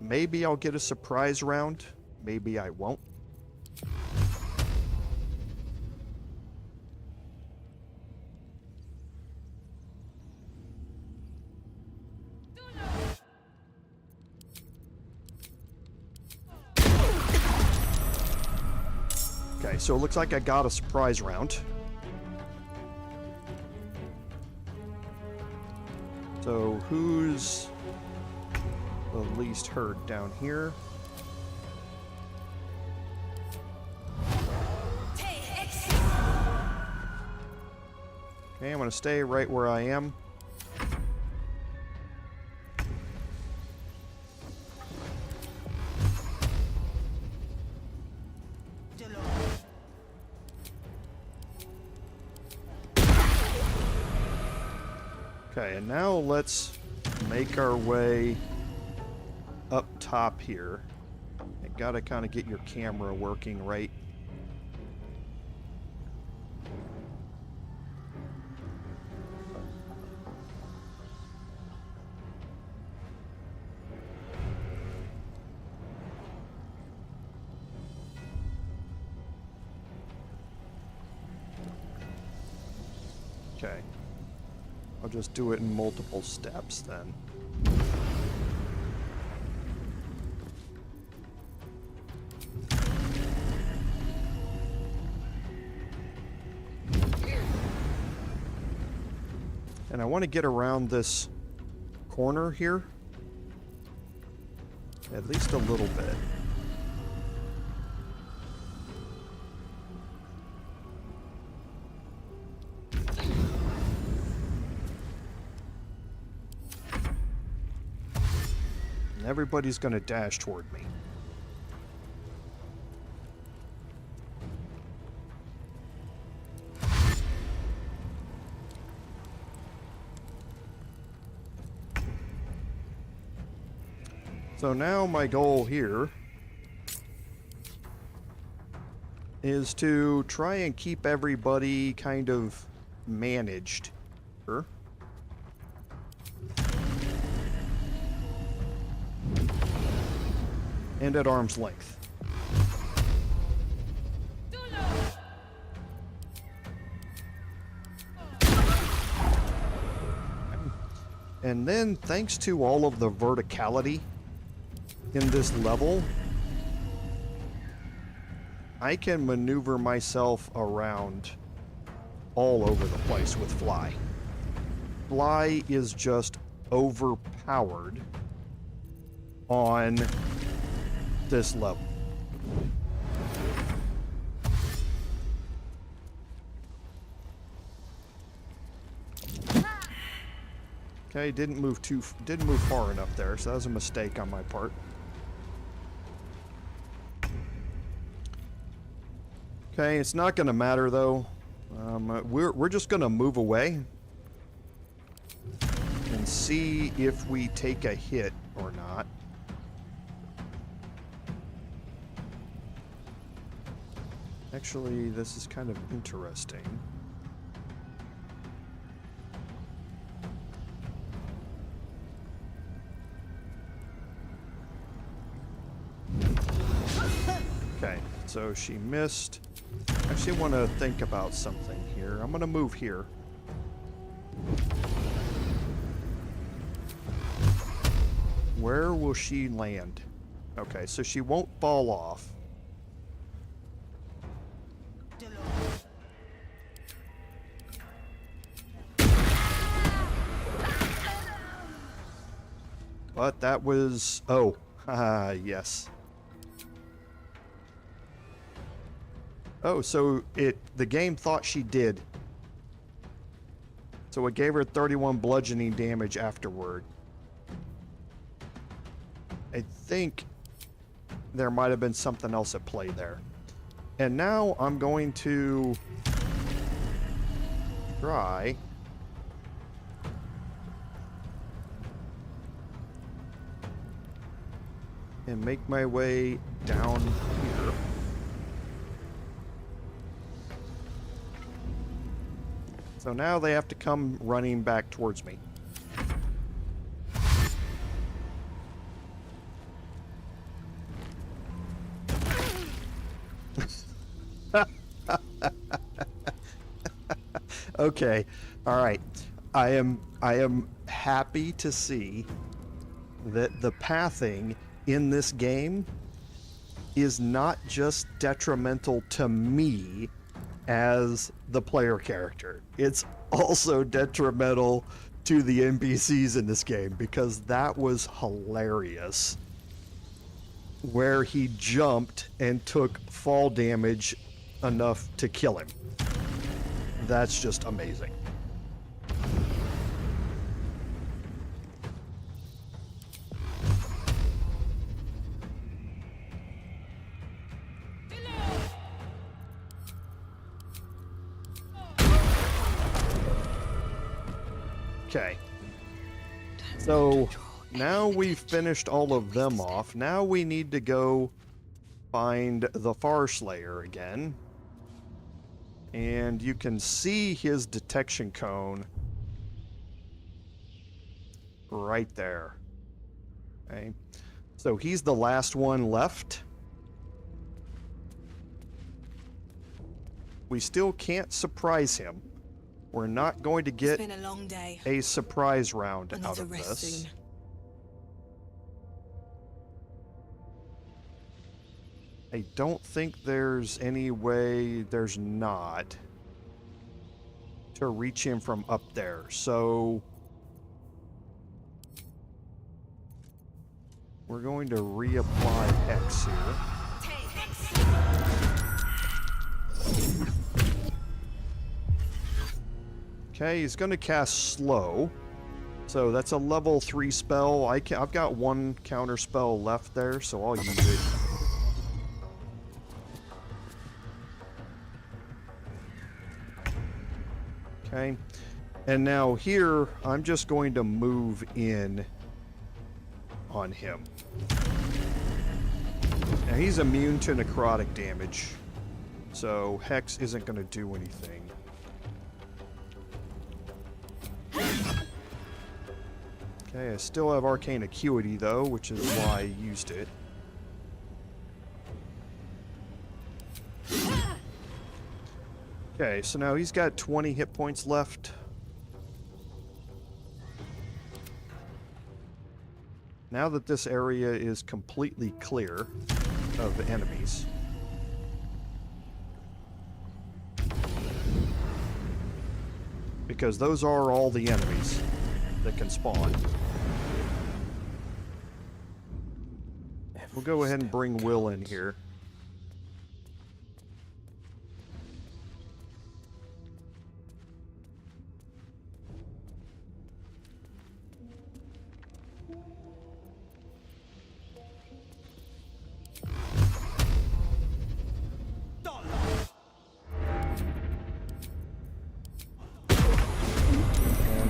Maybe I'll get a surprise round. Maybe I won't. Okay, so it looks like I got a surprise round. So who's the least hurt down here? Okay, I'm gonna stay right where I am. Okay, and now let's make our way up top here. I gotta kind of get your camera working right. Okay. I'll just do it in multiple steps then. And I want to get around this corner here. At least a little bit. Everybody's gonna dash toward me. So now my goal here is to try and keep everybody kind of managed. Sure. And at arm's length. And then, thanks to all of the verticality in this level, I can maneuver myself around all over the place with Fly. Fly is just overpowered on this level. Okay, didn't move far enough there, so that was a mistake on my part. Okay, it's not gonna matter though. We're just gonna move away and see if we take a hit or not. Actually, this is kind of interesting. Okay, so she missed. I actually want to think about something here. I'm going to move here. Where will she land? Okay, so she won't fall off. But that was... Oh, haha, yes. Oh, so the game thought she did. So it gave her 31 bludgeoning damage afterward. I think there might have been something else at play there. And now I'm going to try and make my way down here. So now they have to come running back towards me. Okay. All right. I am happy to see that the pathing in this game is not just detrimental to me as the player character. It's also detrimental to the NPCs in this game, because that was hilarious. Where he jumped and took fall damage enough to kill him. That's just amazing. Okay. So now we've finished all of them off. Now we need to go find the Farslayer again. And you can see his detection cone right there. Okay. So he's the last one left. We still can't surprise him. We're not going to get It's been a long day. a surprise round I need out to of rest this. soon. I don't think there's any way, there's not, to reach him from up there. So we're going to reapply Hex here. Okay, he's going to cast Slow. So that's a level 3 spell. I've got one counter spell left there, so I'll use it. Okay. And now here, I'm just going to move in on him. Now he's immune to necrotic damage, so Hex isn't going to do anything. Okay, I still have Arcane Acuity though, which is why I used it. Okay, so now he's got 20 hit points left. Now that this area is completely clear of enemies, because those are all the enemies that can spawn, we'll go ahead and bring Will in here.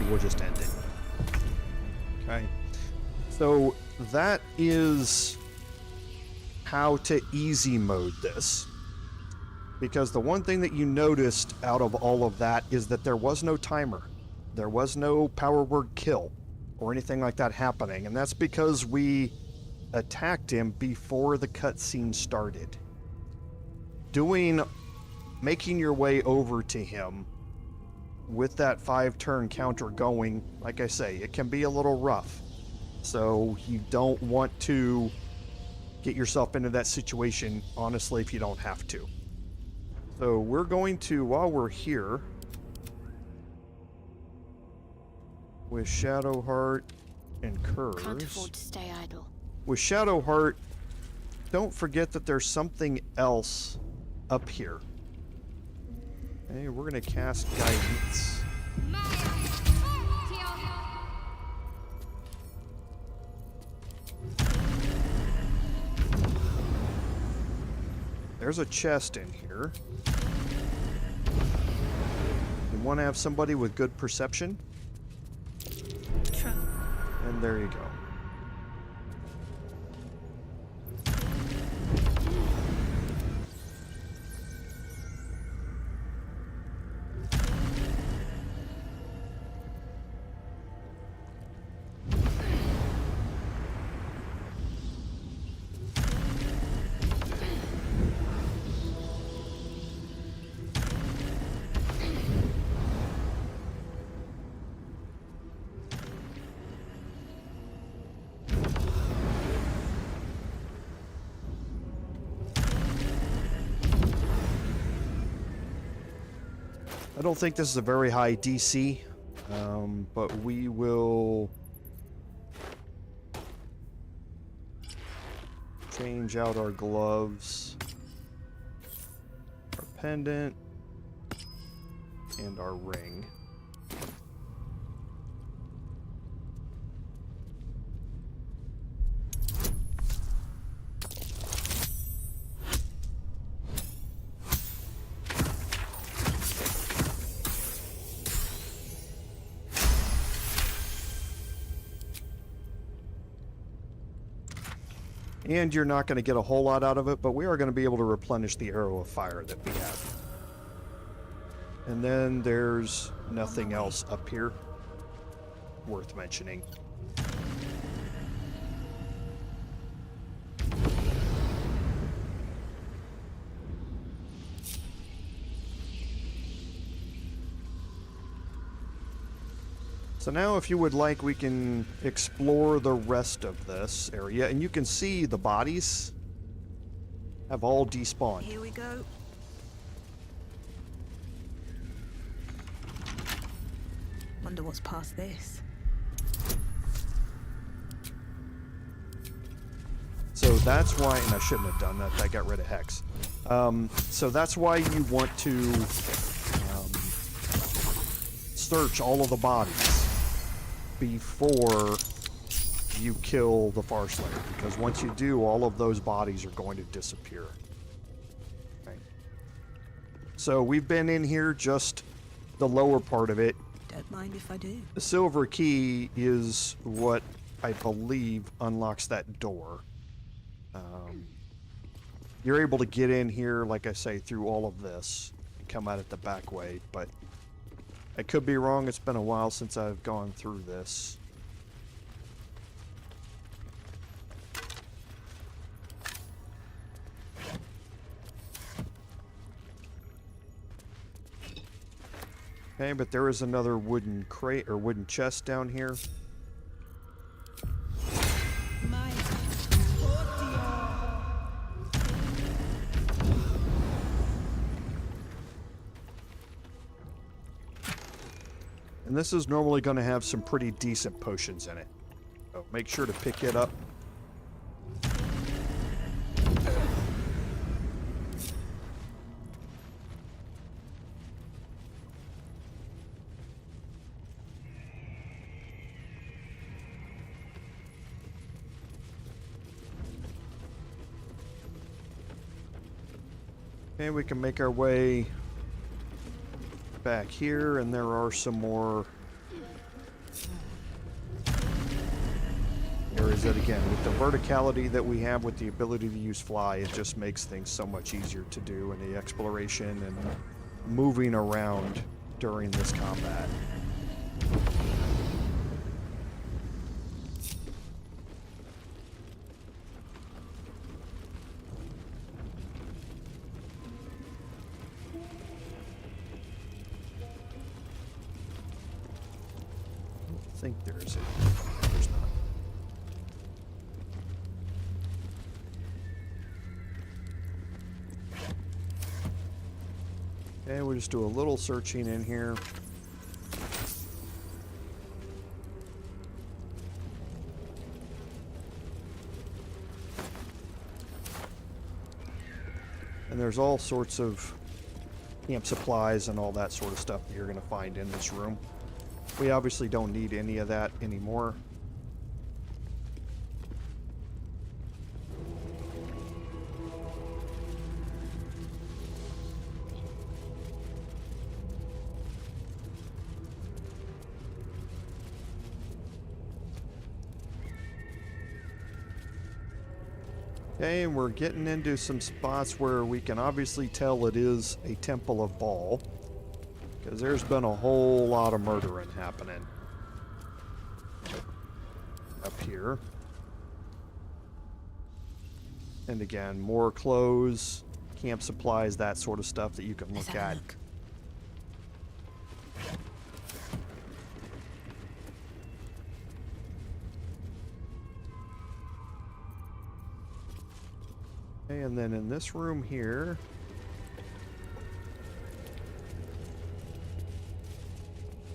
We'll just end it. Okay. So that is how to easy mode this. Because the one thing that you noticed out of all of that is that there was no timer. There was no power word kill or anything like that happening. And that's because we attacked him before the cutscene started. Making your way over to him with that 5-turn counter going, like I say, it can be a little rough. So you don't want to get yourself into that situation, honestly, if you don't have to. So we're going to, while we're here, with Shadowheart and Curse. Can't afford to stay idle. With Shadowheart, don't forget that there's something else up here. Okay, we're going to cast Guidance. There's a chest in here. You want to have somebody with good perception? True. And there you go. I don't think this is a very high DC, but we will change out our gloves, our pendant, and our ring. And you're not going to get a whole lot out of it, but we are going to be able to replenish the arrow of fire that we have. And then there's nothing else up here worth mentioning. So now, if you would like, we can explore the rest of this area, and you can see the bodies have all despawned. Here we go. Wonder what's past this. So that's why, and I shouldn't have done that, that got rid of Hex. So that's why you want to search all of the bodies. before you kill the Far Slayer, because once you do, all of those bodies are going to disappear. Okay. So we've been in here, just the lower part of it. Don't mind if I do. The silver key is what I believe unlocks that door. You're able to get in here, like I say, through all of this and come out at the back way, but I could be wrong. It's been a while since I've gone through this. Okay, but there is another wooden crate or wooden chest down here. And this is normally going to have some pretty decent potions in it. So make sure to pick it up. Okay, we can make our way back here, and there are some more areas that, again, with the verticality that we have with the ability to use fly, it just makes things so much easier to do in the exploration and moving around during this combat. I think there's it. There's not. Okay, we'll just do a little searching in here. And there's all sorts of camp supplies and all that sort of stuff that you're going to find in this room. We obviously don't need any of that anymore. Okay, and we're getting into some spots where we can obviously tell it is a Temple of Bhaal, because there's been a whole lot of murdering happening up here. And again, more clothes, camp supplies, that sort of stuff that you can look at. Look. Okay, and then in this room here,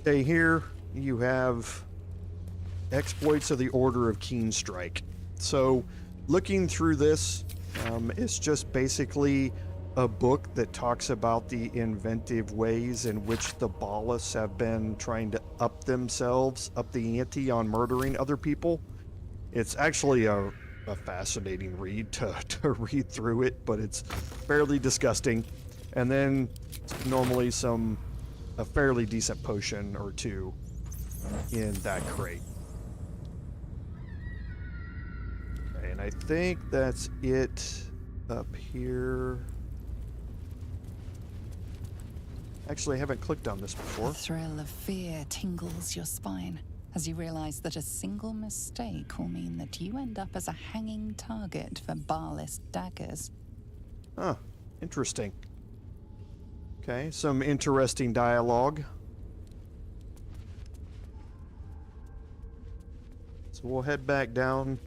okay, here you have exploits of the Order of Keen Strike. So looking through this, it's just basically a book that talks about the inventive ways in which the Bhaalists have been trying to up themselves, up the ante on murdering other people. It's actually a fascinating read to read through it, but it's fairly disgusting. And then normally a fairly decent potion or two in that crate. Okay, and I think that's it up here. Actually, I haven't clicked on this before. A thrill of fear tingles your spine as you realize that a single mistake will mean that you end up as a hanging target for Bhaalist daggers. Huh, interesting. Okay, some interesting dialogue. So we'll head back down.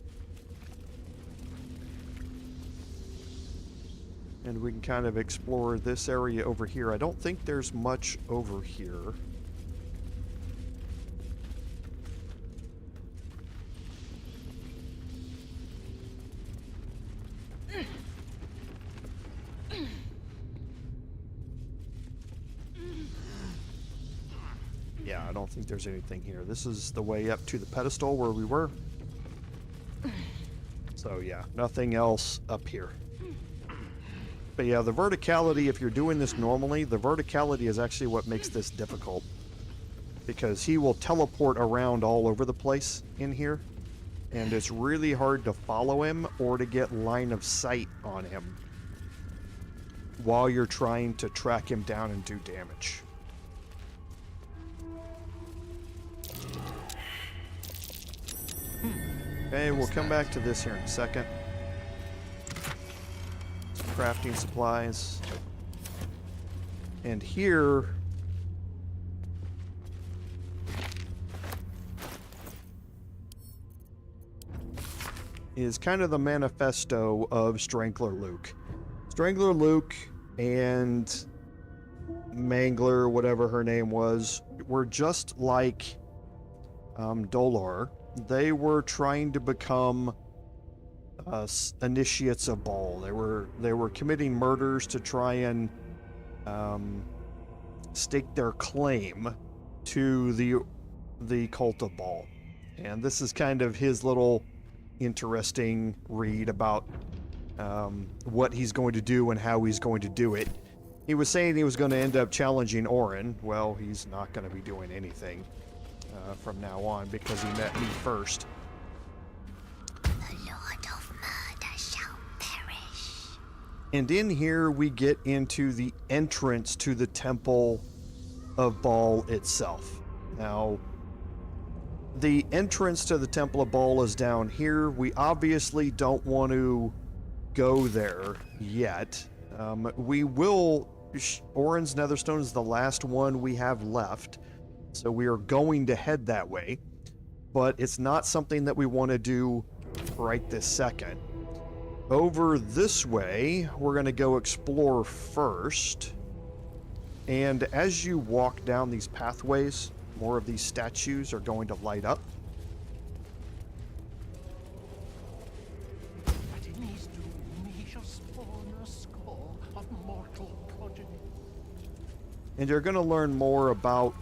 And we can kind of explore this area over here. I don't think there's much over here. Yeah, I don't think there's anything here. This is the way up to the pedestal where we were. So yeah, nothing else up here. But yeah, the verticality, if you're doing this normally, the verticality is actually what makes this difficult. Because he will teleport around all over the place in here. And it's really hard to follow him or to get line of sight on him while you're trying to track him down and do damage. Okay, we'll come back to this here in a second. Some crafting supplies. And here is kind of the manifesto of Strangler Luke. Strangler Luke and Mangler, whatever her name was, were just like Dolar. They were trying to become initiates of Bhaal. They were committing murders to try and stake their claim to the cult of Bhaal. And this is kind of his little interesting read about what he's going to do and how he's going to do it. He was saying he was going to end up challenging Orin. Well, he's not going to be doing anything from now on because he met me first. The Lord of Murder shall perish. And in here we get into the entrance to the Temple of Bhaal itself. Now, the entrance to the Temple of Bhaal is down here. We obviously don't want to go there yet. We will... Orin's Netherstone is the last one we have left, so we are going to head that way. But it's not something that we want to do right this second. Over this way, we're going to go explore first. And as you walk down these pathways, more of these statues are going to light up. And you're going to learn more about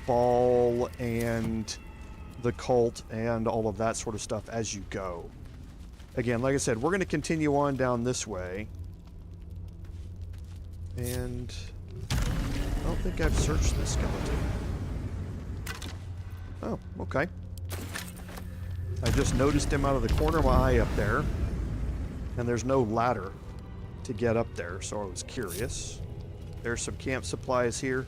Bhaal and the cult and all of that sort of stuff as you go. Again, like I said, we're going to continue on down this way. And I don't think I've searched this skeleton. Oh, okay. I just noticed him out of the corner of my eye up there. And there's no ladder to get up there, so I was curious. There's some camp supplies here.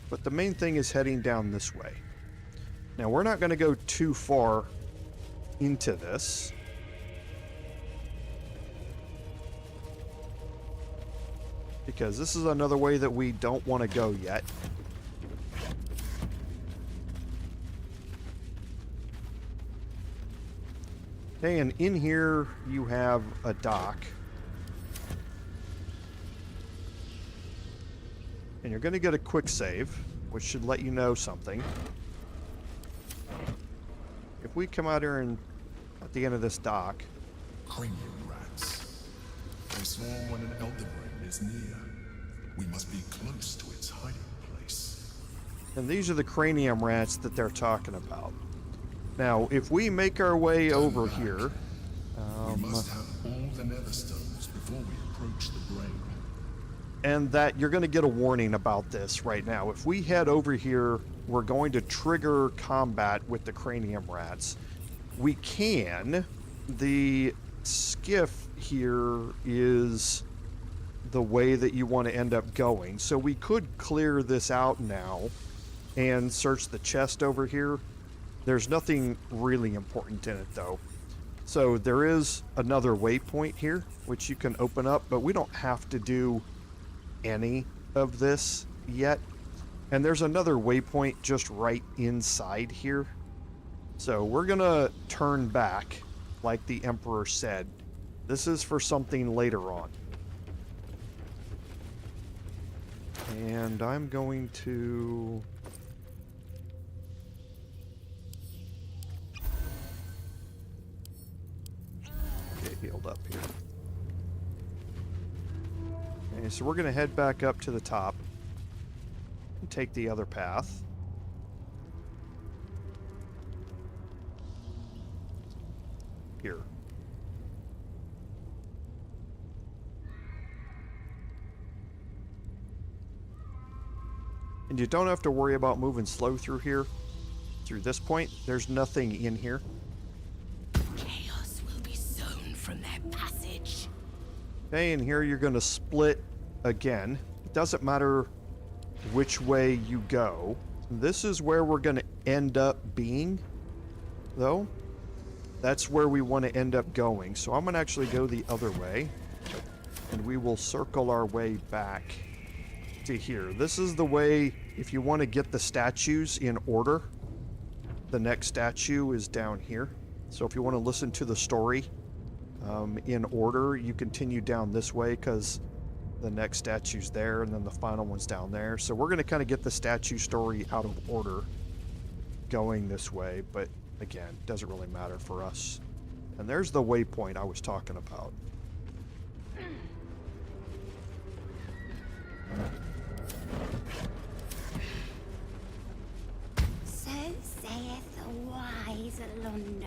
But the main thing is heading down this way. Now, we're not going to go too far into this. Because this is another way that we don't want to go yet. Okay, and in here you have a dock. And you're going to get a quick save, which should let you know something. If we come out here and at the end of this dock... Cranium rats. They swarm when an elder brain is near. We must be close to its hiding place. And these are the cranium rats that they're talking about. Now, if we make our way over here... we must have all the netherstones before we approach the brain. And that you're going to get a warning about this right now. If we head over here, we're going to trigger combat with the cranium rats. We can. The skiff here is the way that you want to end up going. So we could clear this out now and search the chest over here. There's nothing really important in it, though. So there is another waypoint here, which you can open up, but we don't have to do any of this yet. And there's another waypoint just right inside here. So we're gonna turn back, like the Emperor said. This is for something later on. And I'm going to... get healed up here. Okay, so we're going to head back up to the top and take the other path. Here. And you don't have to worry about moving slow through here. Through this point, there's nothing in here. Chaos will be sown from their passage. Okay, and here you're going to split again. It doesn't matter which way you go. This is where we're going to end up being, though. That's where we want to end up going. So I'm going to actually go the other way, and we will circle our way back to here. This is the way, if you want to get the statues in order, the next statue is down here. So if you want to listen to the story in order, you continue down this way because the next statue's there and then the final one's down there. So we're going to kind of get the statue story out of order going this way, but again, doesn't really matter for us. And there's the waypoint I was talking about. So saith the wise Londo.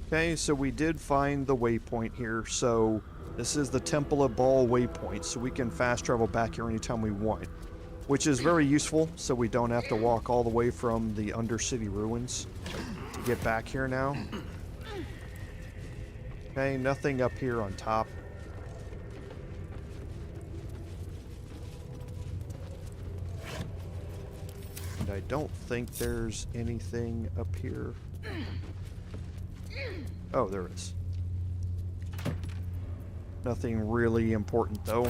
Okay, so we did find the waypoint here. So this is the Temple of Bhaal waypoint, so we can fast travel back here anytime we want, which is very useful, so we don't have to walk all the way from the Undercity ruins to get back here now. Okay, nothing up here on top. And I don't think there's anything up here. Oh, there is. Nothing really important, though.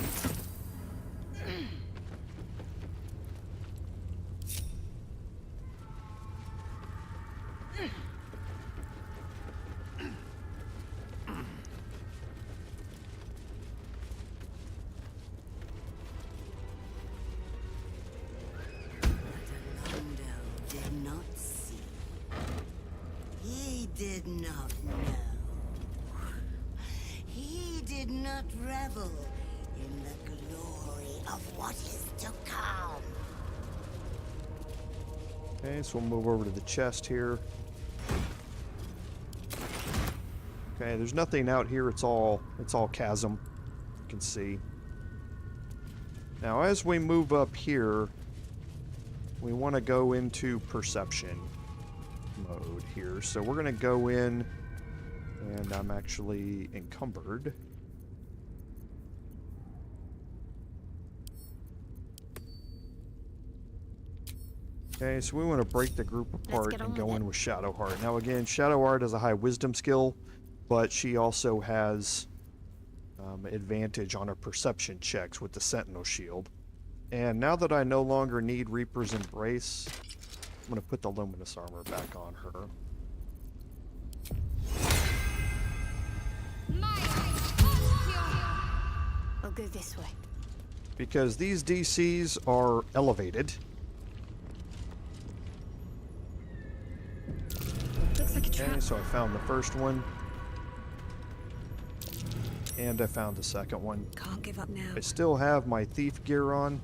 Did not see. He did not know. He did not revel in the glory of what is to come. Okay, so we'll move over to the chest here. Okay, there's nothing out here. It's all chasm. You can see. Now, as we move up here, we want to go into perception mode here. So we're going to go in, and I'm actually encumbered. Okay, so we want to break the group apart and go in with Shadowheart. Now again, Shadowheart has a high wisdom skill, but she also has advantage on her perception checks with the Sentinel Shield. And now that I no longer need Reaper's Embrace, I'm going to put the Luminous Armor back on her. I'll go this way. Because these DCs are elevated. Looks like a Okay, trap. so I found the first one. And I found the second one. Can't give up now. I still have my thief gear on.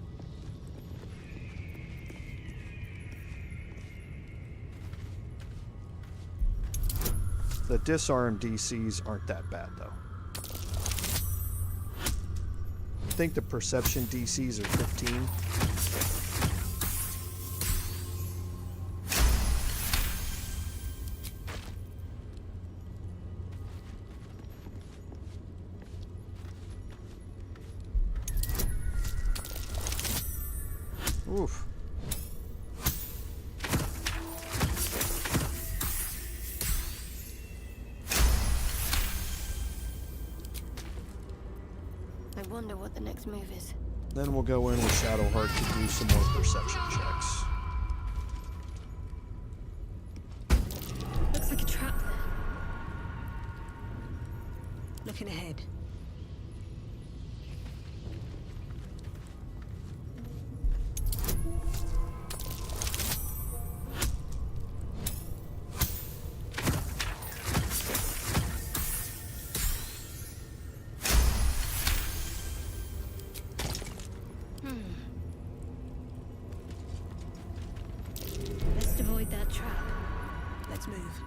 The disarm DCs aren't that bad, though. I think the perception DCs are 15. Oof. I wonder what the next move is. Then we'll go in with Shadowheart to do some more perception checks. Looks like a trap. Looking ahead. Let's move.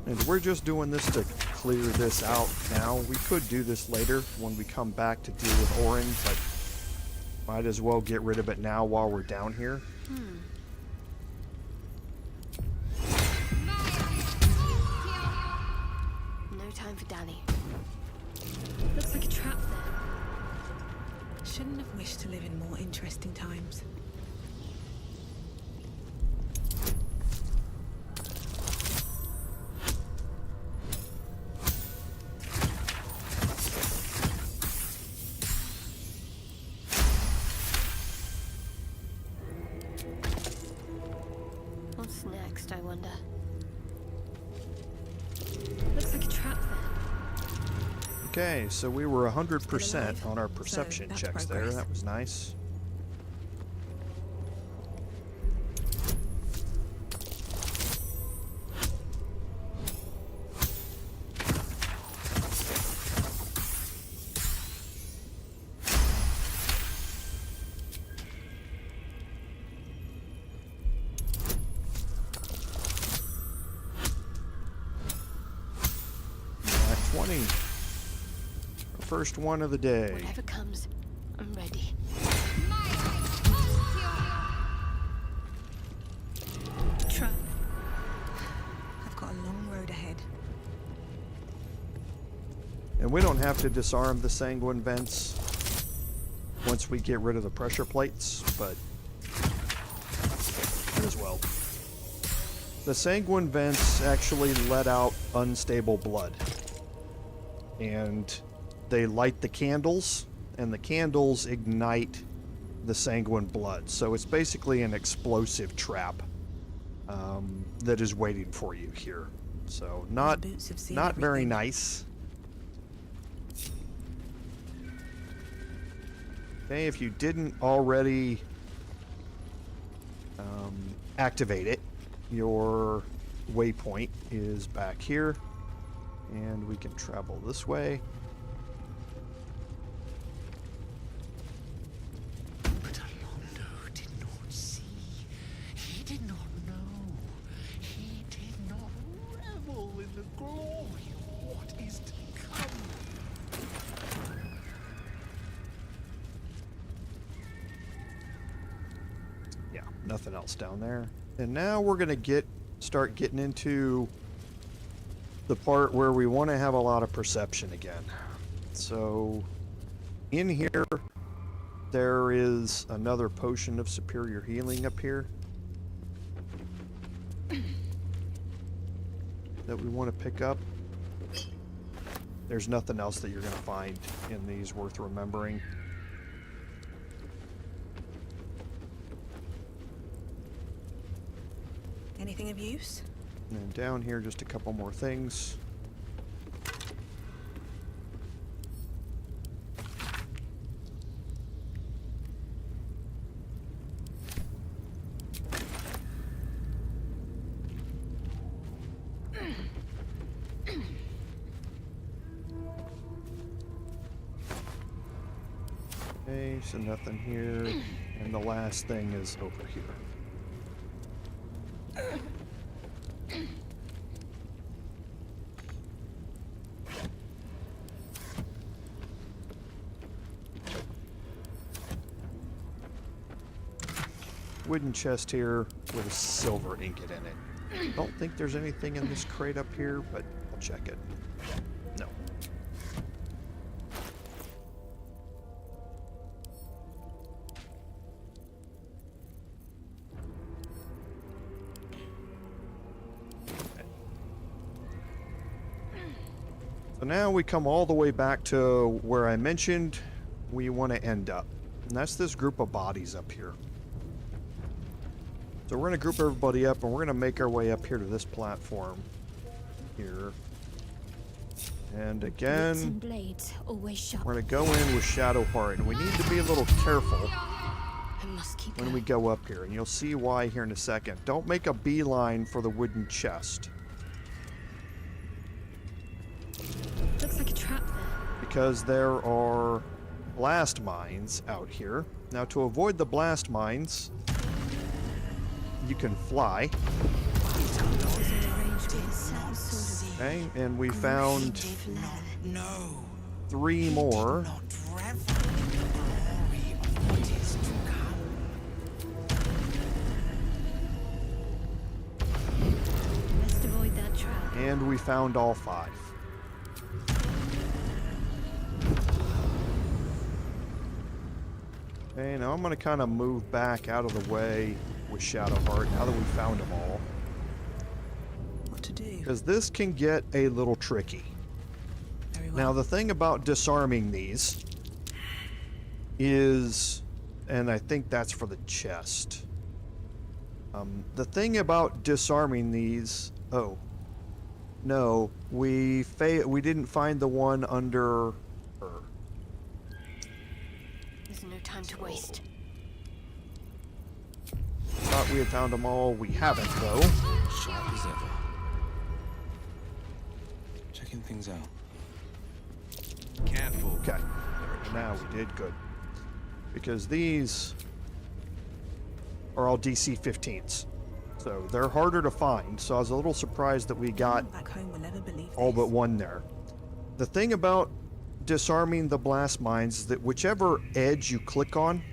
And we're just doing this to clear this out now. We could do this later when we come back to deal with Orin, but might as well get rid of it now while we're down here. No time for Danny. Looks like a trap there. Shouldn't have wished to live in more interesting times. What's next, I wonder? Looks like a trap there. Okay, so we were 100% on our perception that's checks there. progress. That was nice. At 20. First one of the day. Whatever comes, I'm ready. Trap. I've got a long road ahead. And we don't have to disarm the sanguine vents once we get rid of the pressure plates, but might as well. The sanguine vents actually let out unstable blood. And they light the candles, and the candles ignite the sanguine blood. So it's basically an explosive trap that is waiting for you here. So not Boots have seen very everything. nice. Okay, if you didn't already activate it, your waypoint is back here, and we can travel this way. But Alondo did not see. He did not know. He did not revel in the glory of what is to come. Yeah, nothing else down there. And now we're gonna start getting into the part where we want to have a lot of perception again. So in here there is another potion of superior healing up here that we want to pick up. There's nothing else that you're going to find in these worth remembering. Anything of use? And then down here, just a couple more things. Okay, so nothing here. And the last thing is over here. Wooden chest here with a silver ingot in it. Don't think there's anything in this crate up here, but I'll check it. No. Okay. So now we come all the way back to where I mentioned we want to end up. And that's this group of bodies up here. So we're going to group everybody up, and we're going to make our way up here to this platform here. And again, Boots and blades, always sharp. we're going to go in with Shadowheart, and we need to be a little careful I must keep when going. we go up here, and you'll see why here in a second. Don't make a beeline for the wooden chest, Looks like a trap there. because there are blast mines out here. Now, to avoid the blast mines, you can fly. Okay, and we found No. 3 more. Not revel in the glory of what is to come. Best avoid that trap. And we found all 5. Okay, now I'm going to kind of move back out of the way with Shadowheart now that we found them all. What to do? Because this can get a little tricky. Very well. Now, the thing about disarming these is, and I think that's for the chest. The thing about disarming these, oh, no, we didn't find the one under her. There's no time to waste. Thought we had found them all. We haven't, though. Sharp as ever. Checking things out. Careful. Okay, now we did good. Because these are all DC 15s. So they're harder to find, so I was a little surprised that we got Back home will never believe all this. but one there. The thing about disarming the blast mines is that whichever edge you click on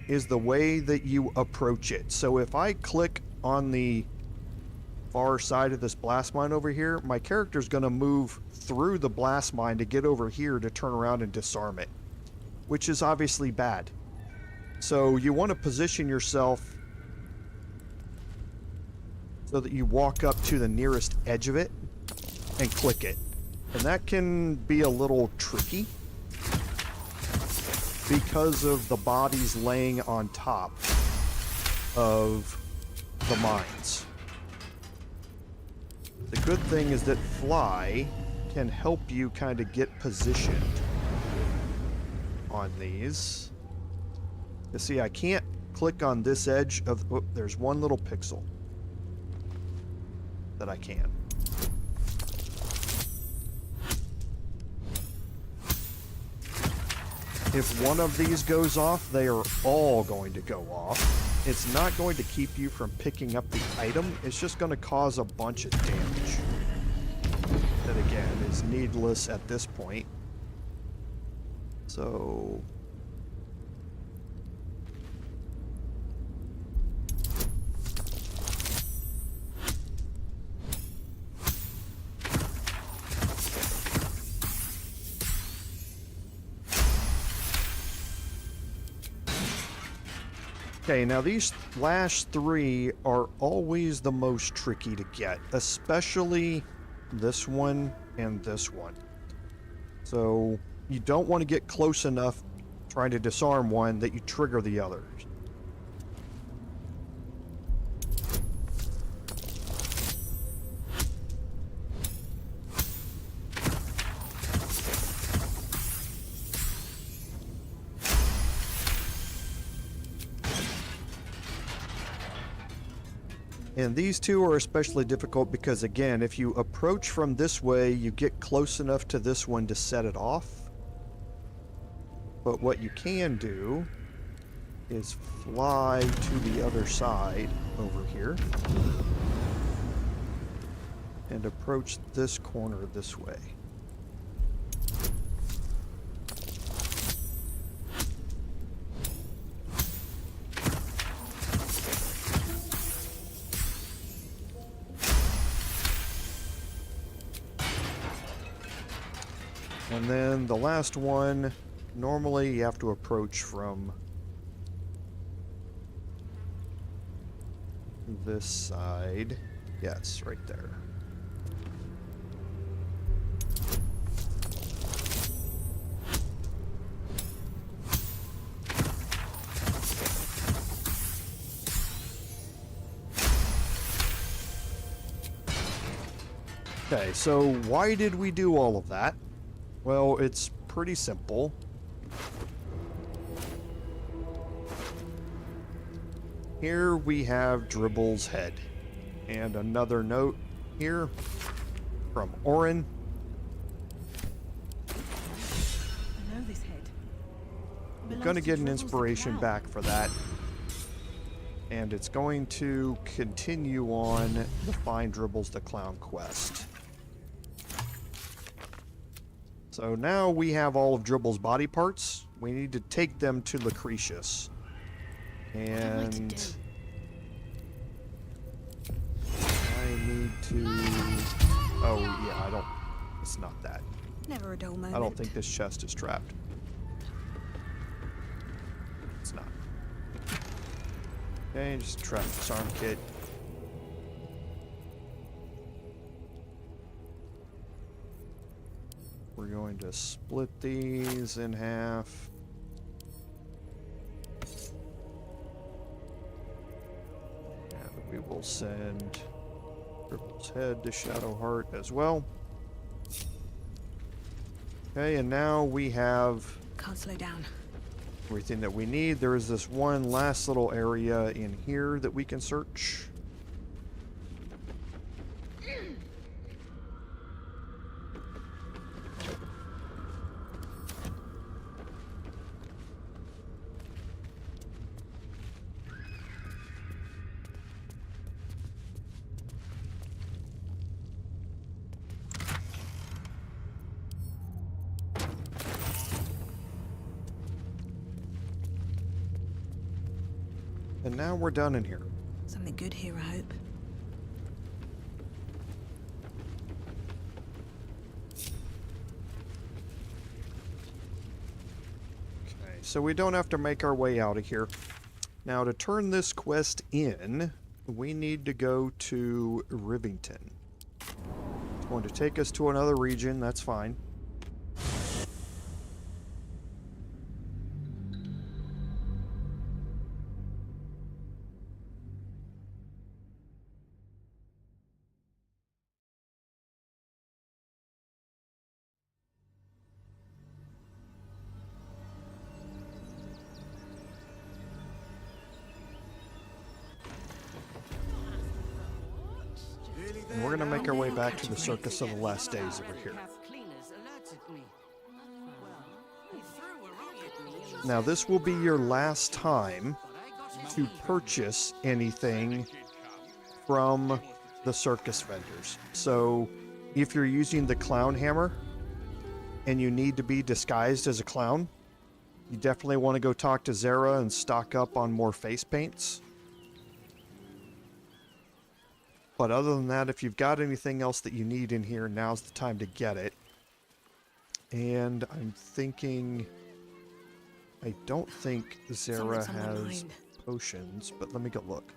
is the way that you approach it. So if I click on the far side of this blast mine over here, my character's going to move through the blast mine to get over here to turn around and disarm it, which is obviously bad. So you want to position yourself so that you walk up to the nearest edge of it and click it. And that can be a little tricky because of the bodies laying on top of the mines. The good thing is that fly can help you kind of get positioned on these. You see, I can't click on this edge of... Oh, there's one little pixel that I can. If one of these goes off, they are all going to go off. It's not going to keep you from picking up the item. It's just going to cause a bunch of damage. That, again, is needless at this point. So... Okay, now these last 3 are always the most tricky to get, especially this one and this one. So you don't want to get close enough trying to disarm one that you trigger the others. And these 2 are especially difficult because, again, if you approach from this way, you get close enough to this one to set it off. But what you can do is fly to the other side over here and approach this corner this way. And then the last one, normally you have to approach from this side. Yes, right there. Okay, so why did we do all of that? Well, it's pretty simple. Here we have Dribbles' head. And another note here from Orin. I know this head. going to get an inspiration back for that. And it's going to continue on the Find Dribbles the Clown quest. So now we have all of Dribbles' body parts. We need to take them to Lucretious. And I need to... Oh, yeah, I don't... It's not that. Never a dull moment. I don't think this chest is trapped. It's not. Okay, just trap this arm kit. We're going to split these in half. And we will send Dribbles' head to Shadowheart as well. Okay, and now we have Can't slow down. everything that we need. There is this one last little area in here that we can search. And now we're done in here. Something good here, I hope. Okay, so we don't have to make our way out of here. Now, to turn this quest in, we need to go to Rivington. It's going to take us to another region, that's fine. And we're going to make our way back to the Circus of the Last Days over here. Now, this will be your last time to purchase anything from the circus vendors. So, if you're using the clown hammer and you need to be disguised as a clown, you definitely want to go talk to Zara and stock up on more face paints. But other than that, if you've got anything else that you need in here, now's the time to get it. And I'm thinking... I don't think Zara has potions, but let me go look.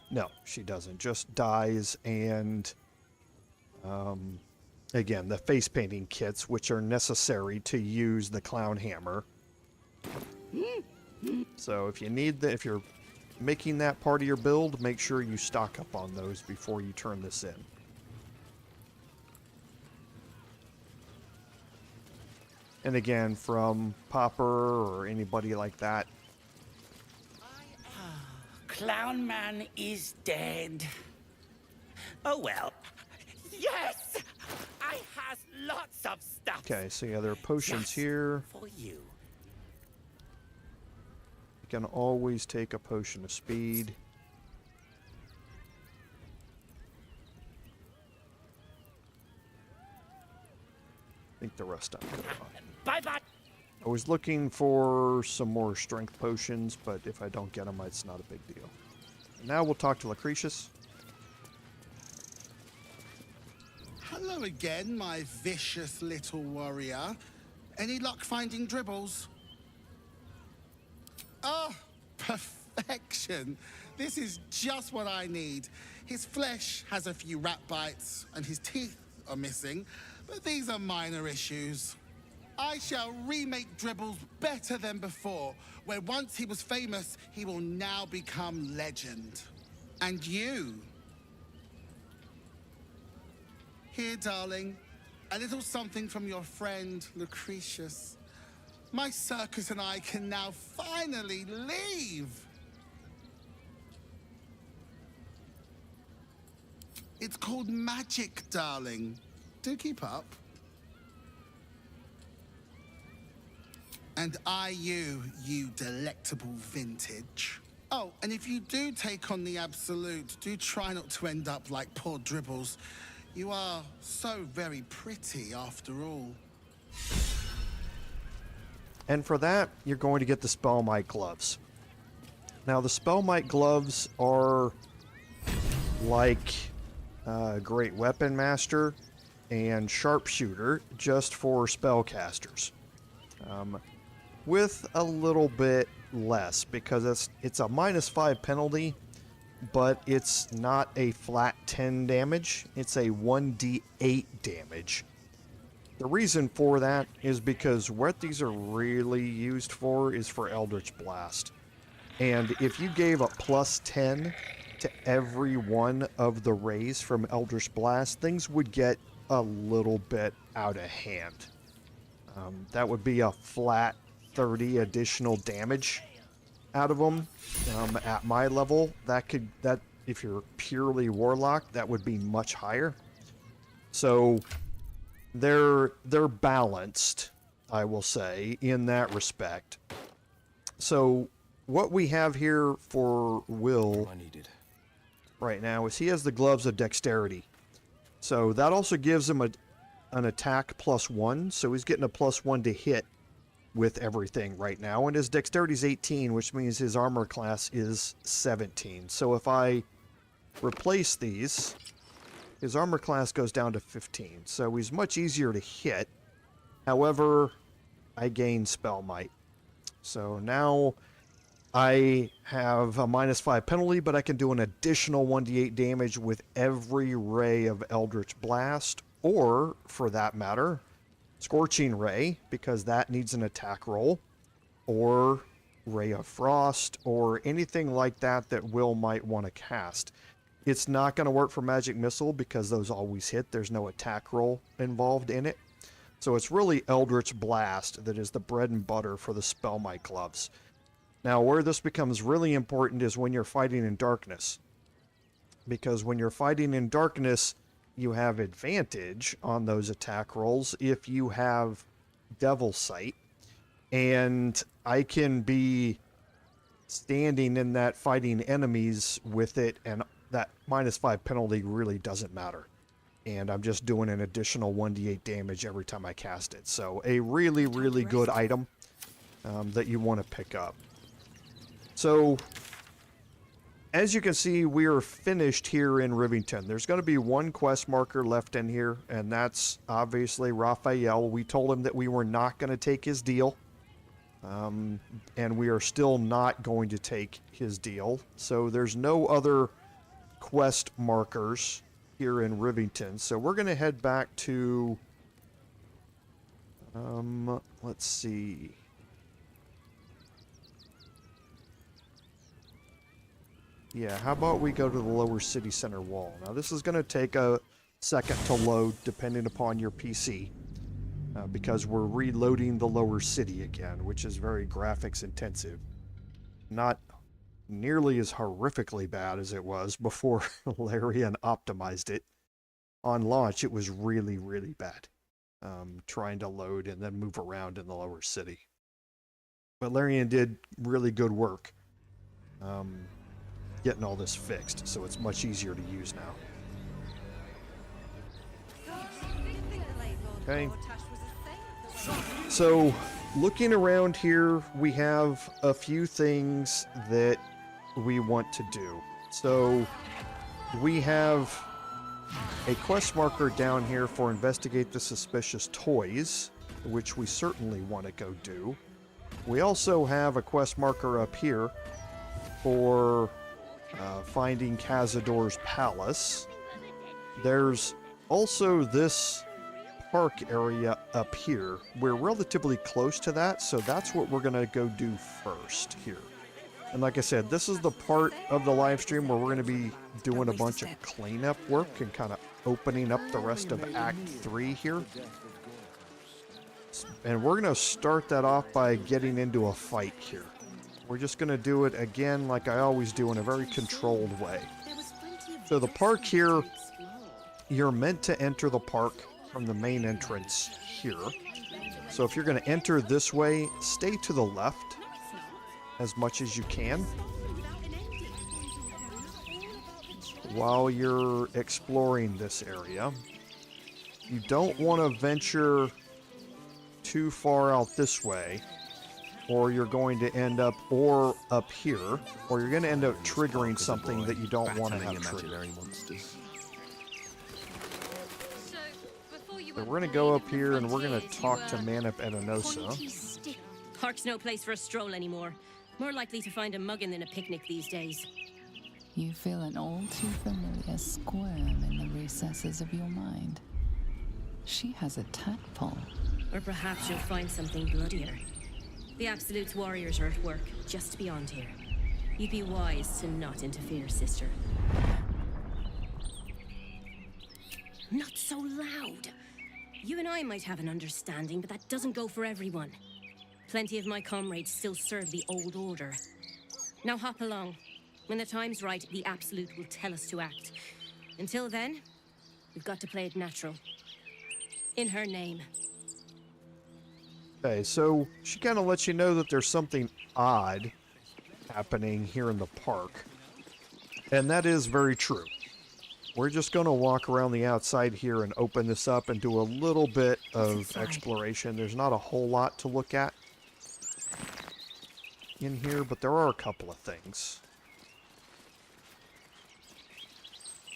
No, she doesn't. Just dyes and... again, the face painting kits, which are necessary to use the clown hammer. So if you need the, if you're making that part of your build, make sure you stock up on those before you turn this in. And again, from Popper or anybody like that. Clown Man is dead. Oh well. Yes! I has lots of stuff. Okay, so yeah, there are potions here. For you. You can always take a potion of speed. I think the rest I'm good on. Bye-bye. I was looking for some more strength potions, but if I don't get them, it's not a big deal. And now we'll talk to Lucretious. Hello again, my vicious little warrior. Any luck finding Dribbles? Oh, perfection. This is just what I need. His flesh has a few rat bites, and his teeth are missing, but these are minor issues. I shall remake Dribbles better than before, where once he was famous, he will now become legend. And you... Here, darling, a little something from your friend, Lucretious. My circus and I can now finally leave. called magic, darling. Do keep up. And you delectable vintage. Oh, and if you do take on the absolute, do try not to end up like poor Dribbles. You are so very pretty after all. And for that, you're going to get the Spellmite gloves. Now, the Spellmite gloves are like Great Weapon Master and Sharpshooter, just for spellcasters. With a little bit less, because it's a -5 penalty, but it's not a flat 10 damage. It's a 1d8 damage. The reason for that is because what these are really used for is for Eldritch Blast. And if you gave a +10 to every one of the rays from Eldritch Blast, things would get a little bit out of hand. That would be a flat 30 additional damage out of them. At my level, that if you're purely Warlock, that would be much higher. So they're balanced, I will say, in that respect. So what we have here for Will right now is he has the gloves of dexterity. So that also gives him an attack +1, so he's getting a +1 to hit with everything right now, and his dexterity is 18, which means his armor class is 17. So if I replace these, his armor class goes down to 15, so he's much easier to hit. However, I gain Spellmite. So now I have a -5 penalty, but I can do an additional 1d8 damage with every ray of Eldritch Blast, or, for that matter, Scorching Ray, because that needs an attack roll, or Ray of Frost, or anything like that that Will might want to cast. It's not going to work for Magic Missile because those always hit. There's no attack roll involved in it. So it's really Eldritch Blast that is the bread and butter for the Spellmite gloves. Now, where this becomes really important is when you're fighting in darkness. Because when you're fighting in darkness, you have advantage on those attack rolls if you have Devil Sight. And I can be standing in that fighting enemies with it, and that -5 penalty really doesn't matter. And I'm just doing an additional 1d8 damage every time I cast it. So a really, really good item that you want to pick up. So as you can see, we are finished here in Rivington. There's going to be one quest marker left in here, and that's obviously Raphael. We told him that we were not going to take his deal, and we are still not going to take his deal. So there's no other quest markers here in Rivington. So we're going to head back to, let's see. Yeah, how about we go to the lower city center wall? Now, this is going to take a second to load, depending upon your PC, because we're reloading the lower city again, which is very graphics intensive. Not nearly as horrifically bad as it was before Larian optimized it. On launch, it was really, really bad, trying to load and then move around in the lower city. But Larian did really good work. Getting all this fixed, so it's much easier to use now. Okay. So, looking around here, we have a few things that we want to do. So, we have a quest marker down here for investigate the suspicious toys, which we certainly want to go do. We also have a quest marker up here for finding Cazador's palace. There's also this park area up here. We're relatively close to that, so that's what we're going to go do first here. And like I said, this is the part of the live stream where we're going to be doing a bunch of cleanup work and kind of opening up the rest of Act 3 here. And we're going to start that off by getting into a fight here. We're just going to do it again like I always do in a very controlled way. So the park here you're meant to enter the park from the main entrance here. So if you're going to enter this way, stay to the left as much as you can while you're exploring this area. You don't want to venture too far out this way, or you're going to end up or up here, or you're going to end up triggering something that you don't want to have triggered. So we're going to go up here and we're going to talk to Manip Edenosa. Park's no place for a stroll anymore. More likely to find a muggin than a picnic these days. You feel an all too familiar squirm in the recesses of your mind. She has a tadpole. Or perhaps you'll find something bloodier. The Absolute's warriors are at work just beyond here. You'd be wise to not interfere, sister. Not so loud. You and I might have an understanding, but that doesn't go for everyone. Plenty of my comrades still serve the old order. Now hop along. When the time's right, the Absolute will tell us to act. Until then, we've got to play it natural. In her name. Okay, so she kind of lets you know that there's something odd happening here in the park. And that is very true. We're just going to walk around the outside here and open this up and do a little bit of exploration. There's not a whole lot to look at in here, but there are a couple of things.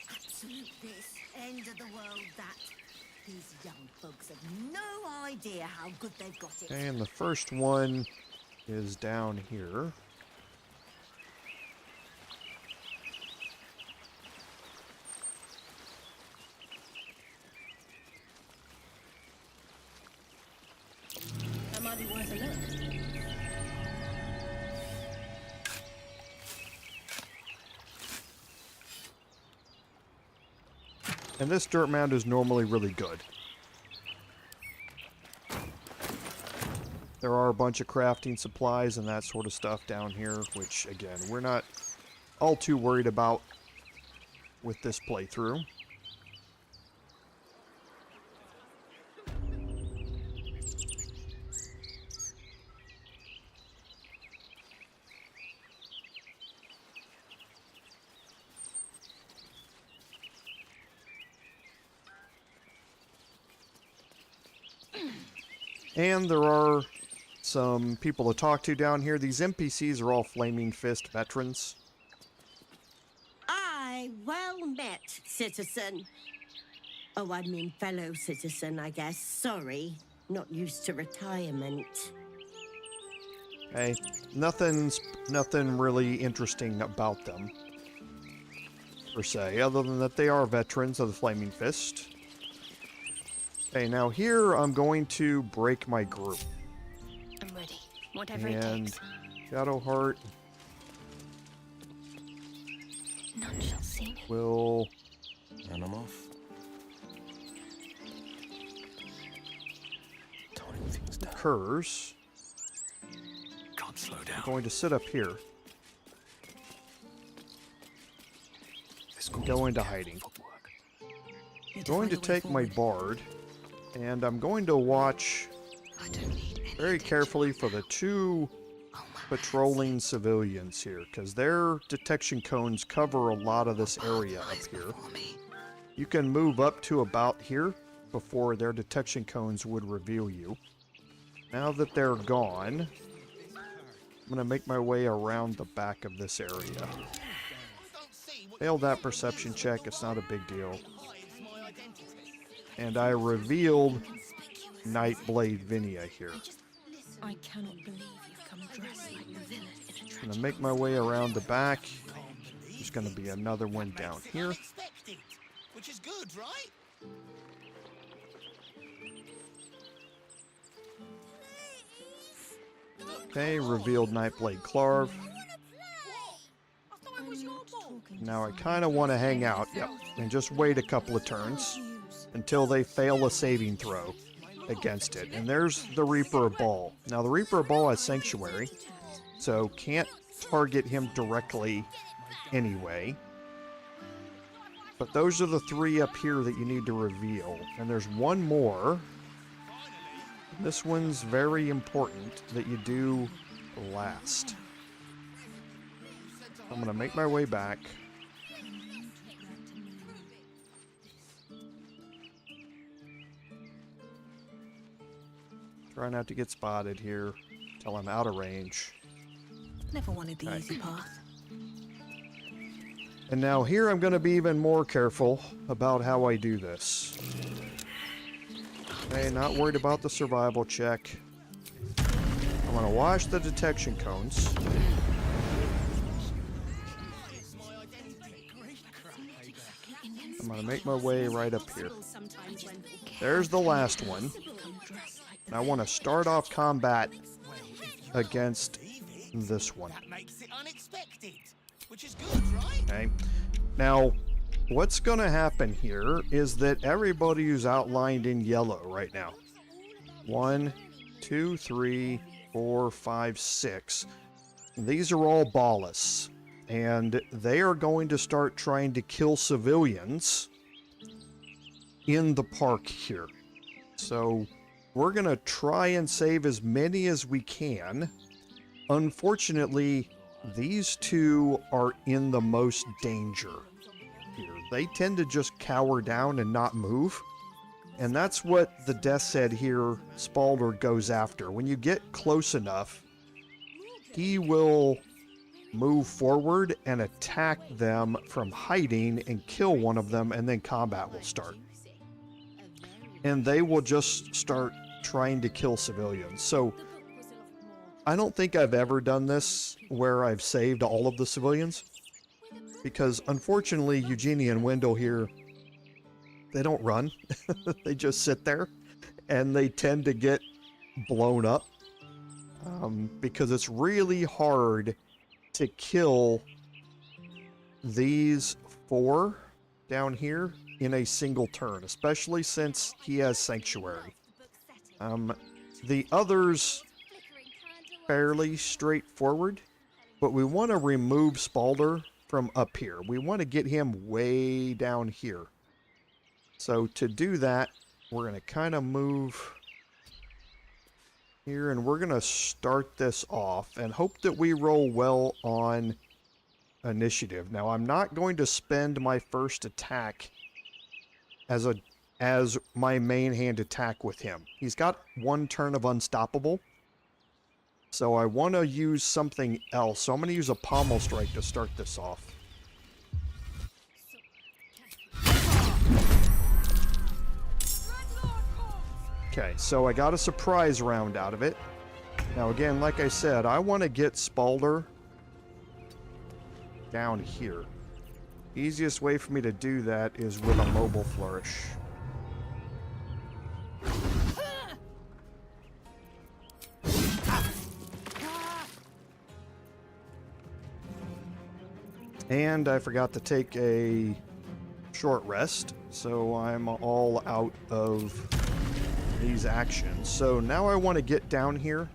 Absolute this, end of the world that. These young folks have no idea how good they've got it. And the first one is down here. That might be worth a look. And this dirt mound is normally really good. There are a bunch of crafting supplies and that sort of stuff down here, which, again, we're not all too worried about with this playthrough. And there are some people to talk to down here. These NPCs are all Flaming Fist veterans. Aye, well met, citizen. Oh, I mean fellow citizen, I guess. Sorry, not used to retirement. Hey, nothing really interesting about them, per se, other than that they are veterans of the Flaming Fist. Okay, now here I'm going to break my group. I'm ready. Whatever it And takes. Shadowheart None shall see me. will... And I'm off. Toning things down. Occurs. Can't slow down. I'm going to sit up here. Go into hiding. I'm going to take my bard, and I'm going to watch very carefully for the two patrolling civilians here, because their detection cones cover a lot of this area up here. You can move up to about here before their detection cones would reveal you. Now that they're gone, I'm going to make my way around the back of this area. Failed that perception check, it's not a big deal. And I revealed Nightblade Vinia here. I cannot believe you've come dressed like the villain in a I'm gonna make my way around the back. There's gonna be another one down here. Which is good, right? Okay, revealed Nightblade Clarv. Now I kind of want to hang out, yep, and just wait a couple of turns until they fail a saving throw against it. And there's the Reaper of Bhaal. Now the Reaper of Bhaal has Sanctuary, so can't target him directly anyway. But those are the 3 up here that you need to reveal. And there's one more. This one's very important that you do last. I'm going to make my way back. Try not to get spotted here till I'm out of range. Never wanted the easy path. And now here I'm going to be even more careful about how I do this. Okay, not worried about the survival check. I'm going to watch the detection cones. I'm going to make my way right up here. There's the last one. And I want to start off combat against this one. Okay. Now, what's going to happen here is that everybody who's outlined in yellow right now. 1, 2, 3, 4, 5, 6. These are all ballists. And they are going to start trying to kill civilians in the park here. So we're going to try and save as many as we can. Unfortunately, these 2 are in the most danger here. They tend to just cower down and not move. And that's what the death set here, Baldur goes after. When you get close enough, he will move forward and attack them from hiding and kill one of them, and then combat will start. And they will just start trying to kill civilians. So I don't think I've ever done this where I've saved all of the civilians, because unfortunately Eugenie and Wendell here, they don't run. They just sit there, and they tend to get blown up because it's really hard to kill these 4 down here in a single turn, especially since he has Sanctuary. The others, fairly straightforward, but we want to remove Baldur from up here. We want to get him way down here. So to do that, we're going to kind of move here, and we're going to start this off and hope that we roll well on initiative. Now, I'm not going to spend my first attack as my main hand attack with him. He's got 1 turn of Unstoppable, so I want to use something else. So I'm going to use a Pommel Strike to start this off. Okay, so I got a surprise round out of it. Now again, like I said, I want to get Baldur down here. Easiest way for me to do that is with a Mobile Flourish. And I forgot to take a short rest, so I'm all out of these actions. So now I want to get down here.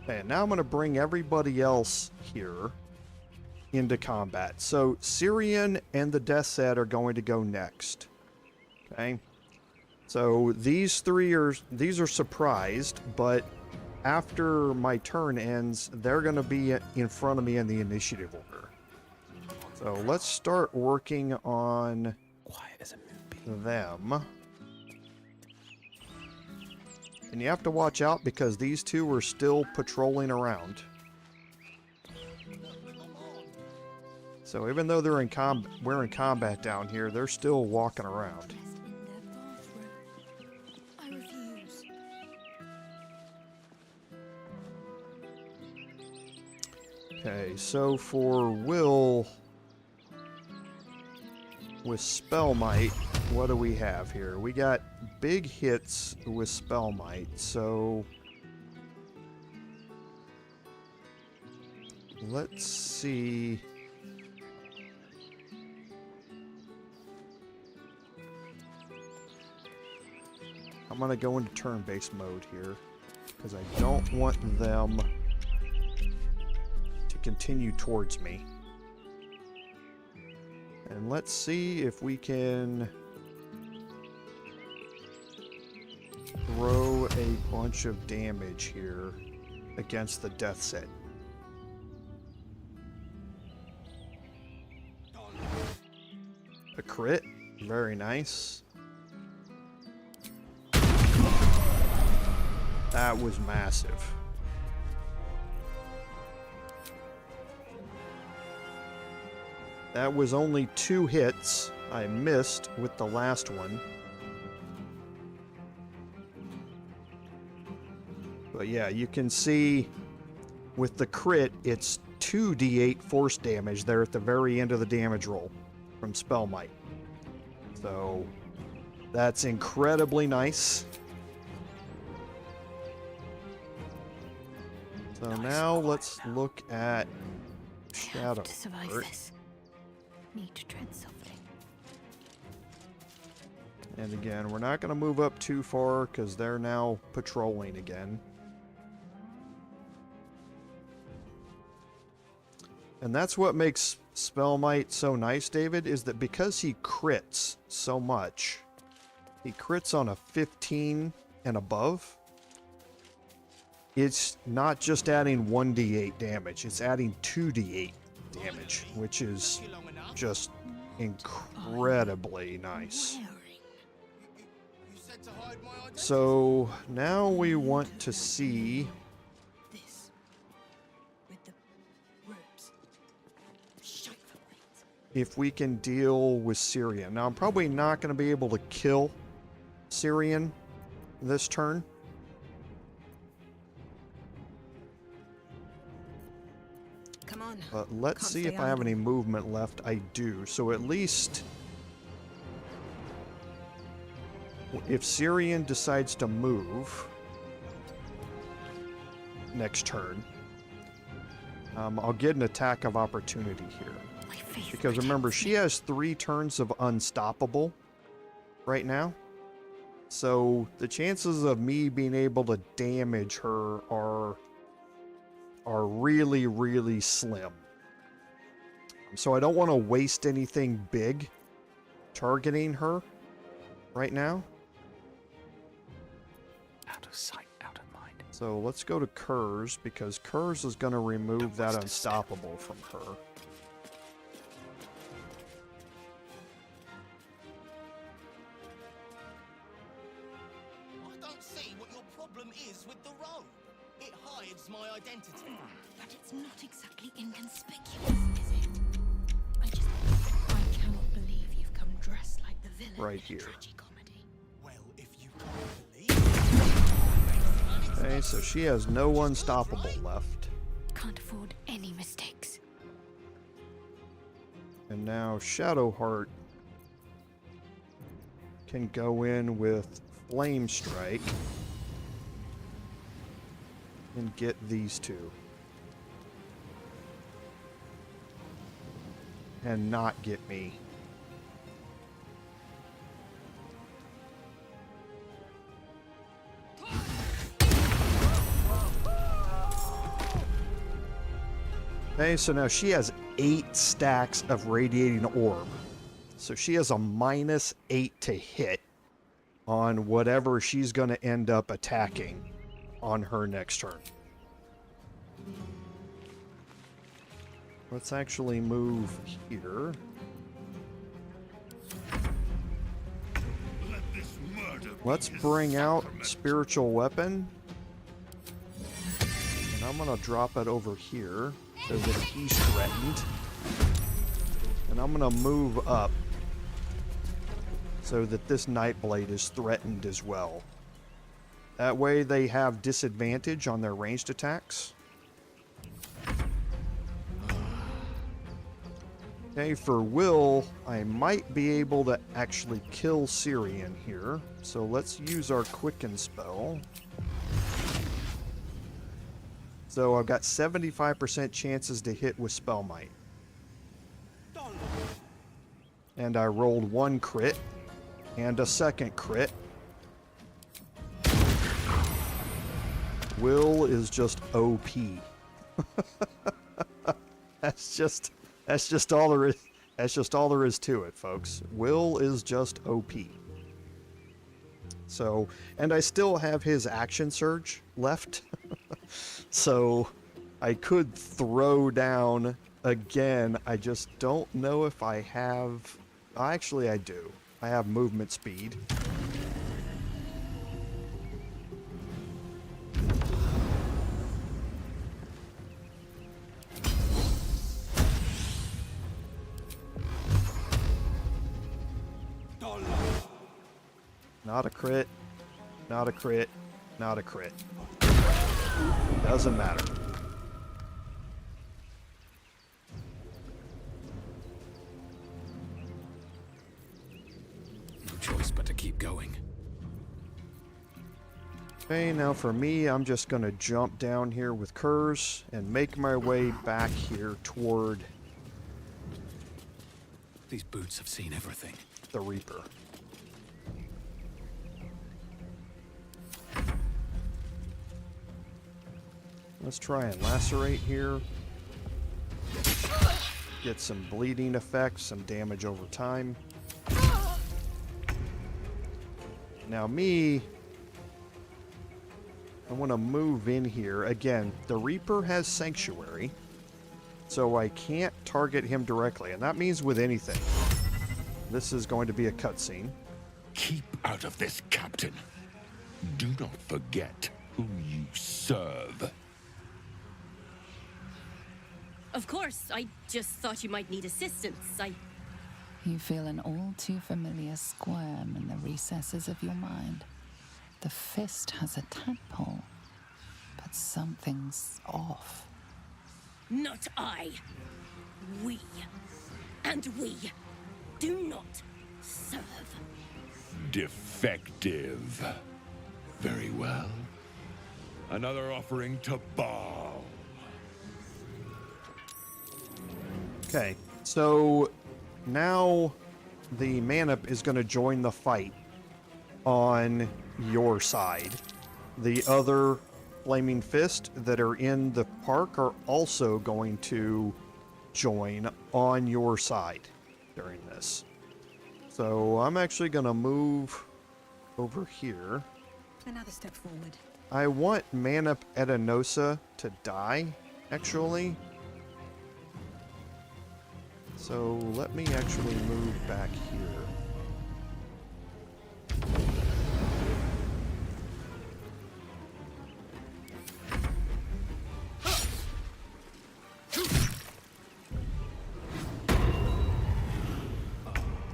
And now I'm going to bring everybody else here into combat. So Syrian and the Death Set are going to go next. Okay. So these are surprised, but after my turn ends, they're going to be in front of me in the initiative order. So let's start working on them. And you have to watch out because these 2 are still patrolling around. So even though we're in combat down here, they're still walking around. Okay, so for Will with Spell Might, what do we have here? We got big hits with Spellmite, so let's see. I'm gonna go into turn-based mode here because I don't want them to continue towards me. And let's see if we can throw a bunch of damage here against the death set. A crit, very nice. That was massive. That was only 2 hits. I missed with the last one. But yeah, you can see with the crit, it's 2d8 force damage there at the very end of the damage roll from Spellmite. So that's incredibly nice. So now let's look at Shadow. To survive this, need to tread softly. And again, we're not going to move up too far because they're now patrolling again. And that's what makes Spellmite so nice, David, is that because he crits so much, he crits on a 15 and above, it's not just adding 1d8 damage, it's adding 2d8 damage, which is just incredibly nice. So now we want to see if we can deal with Syrian. Now I'm probably not going to be able to kill Syrian this turn. Come on. But let's see if I have any movement left. I do. So at least if Syrian decides to move next turn, I'll get an attack of opportunity here. Because remember, she has 3 turns of unstoppable right now. So the chances of me being able to damage her are really, really slim. So I don't want to waste anything big targeting her right now. Out of sight, out of mind. So let's go to Kurz, because Kurz is going to remove that unstoppable from her. I don't see what your problem is with the robe. It hides my identity. But it's not exactly inconspicuous, is it? I cannot believe you've come dressed like the villain Right in here. a tragicomedy. Well, if you can't believe... Okay, so she has no unstoppable left. Can't afford any mistakes. And now Shadowheart can go in with Flame Strike and get these 2. And not get me. Okay, so now she has 8 stacks of Radiating Orb. So she has a -8 to hit on whatever she's going to end up attacking on her next turn. Let's actually move here. Let's bring out Spiritual Weapon. And I'm going to drop it over here so that he's threatened. And I'm going to move up so that this Nightblade is threatened as well. That way they have disadvantage on their ranged attacks. Okay, for Will, I might be able to actually kill Syrian here. So let's use our Quicken spell. So I've got 75% chances to hit with Spellmite. And I rolled 1 crit and a 2nd crit. Will is just OP. That's just all there is. That's just all there is to it, folks. Will is just OP. So, and I still have his action surge left. So, I could throw down again. I just don't know if I have... Actually, I do. I have movement speed. Not a crit, not a crit, not a crit. Doesn't matter. No choice but to keep going. Okay, now for me, I'm just gonna jump down here with Kurz and make my way back here toward These boots have seen everything. the Reaper. Let's try and lacerate here. Get some bleeding effects, some damage over time. Now me, I want to move in here. Again, the Reaper has Sanctuary, so I can't target him directly, and that means with anything. This is going to be a cutscene. Keep out of this, Captain. Do not forget who you serve. Of course, I just thought you might need assistance. You feel an all too familiar squirm in the recesses of your mind. The fist has a tadpole, but something's off. Not I. We. And we do not serve. Defective. Very well. Another offering to Bhaal. Okay, so now the Manup is going to join the fight on your side. The other Flaming Fist that are in the park are also going to join on your side during this. So I'm actually going to move over here. Another step forward. I want Manup Edenosa to die, actually. So let me actually move back here.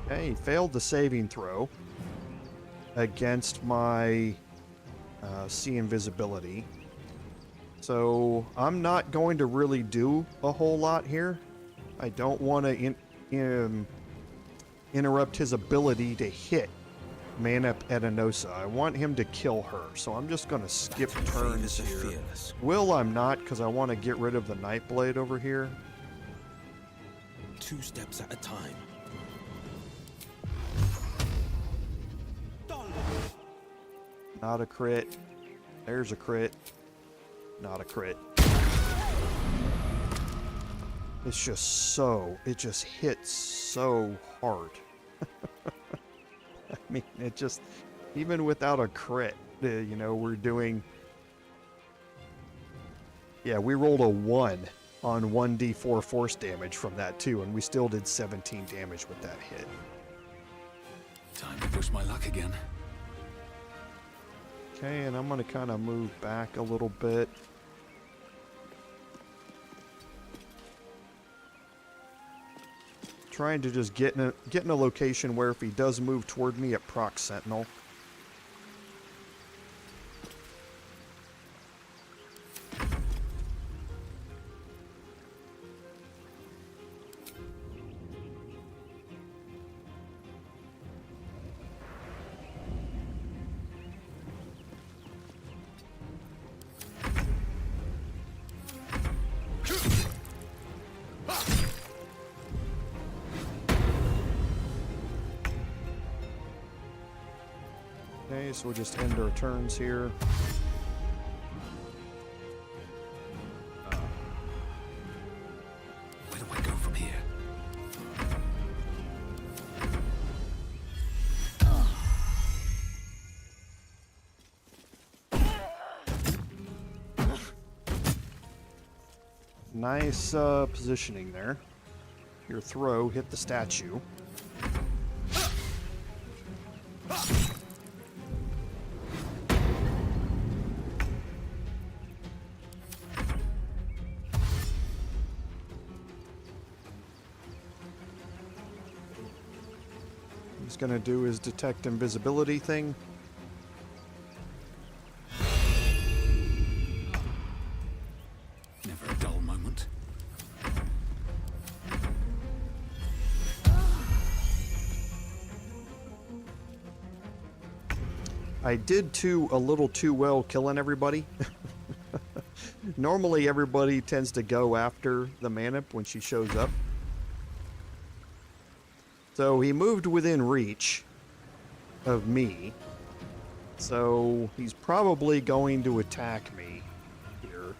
Okay, he failed the saving throw against my see invisibility. So I'm not going to really do a whole lot here. I don't want to interrupt his ability to hit Manup Edenosa. I want him to kill her, so I'm just going to skip turns here. Will I'm not, because I want to get rid of the Nightblade over here. 2 steps at a time. Not a crit. There's a crit. Not a crit. It's just so, it just hits so hard. I mean, it just, even without a crit, you know, we're doing, yeah, we rolled a 1 on 1d4 force damage from that too, and we still did 17 damage with that hit. Time to push my luck again. Okay, and I'm going to kind of move back a little bit. Trying to just get in a location where if he does move toward me, it procs Sentinel. Okay, so we'll just end our turns here. Where do I go from here? Nice positioning there. Your throw hit the statue. He's gonna do his detect invisibility thing. Never a dull moment. I did a little too well killing everybody. Normally everybody tends to go after the Manip when she shows up. So he moved within reach of me. So he's probably going to attack me here.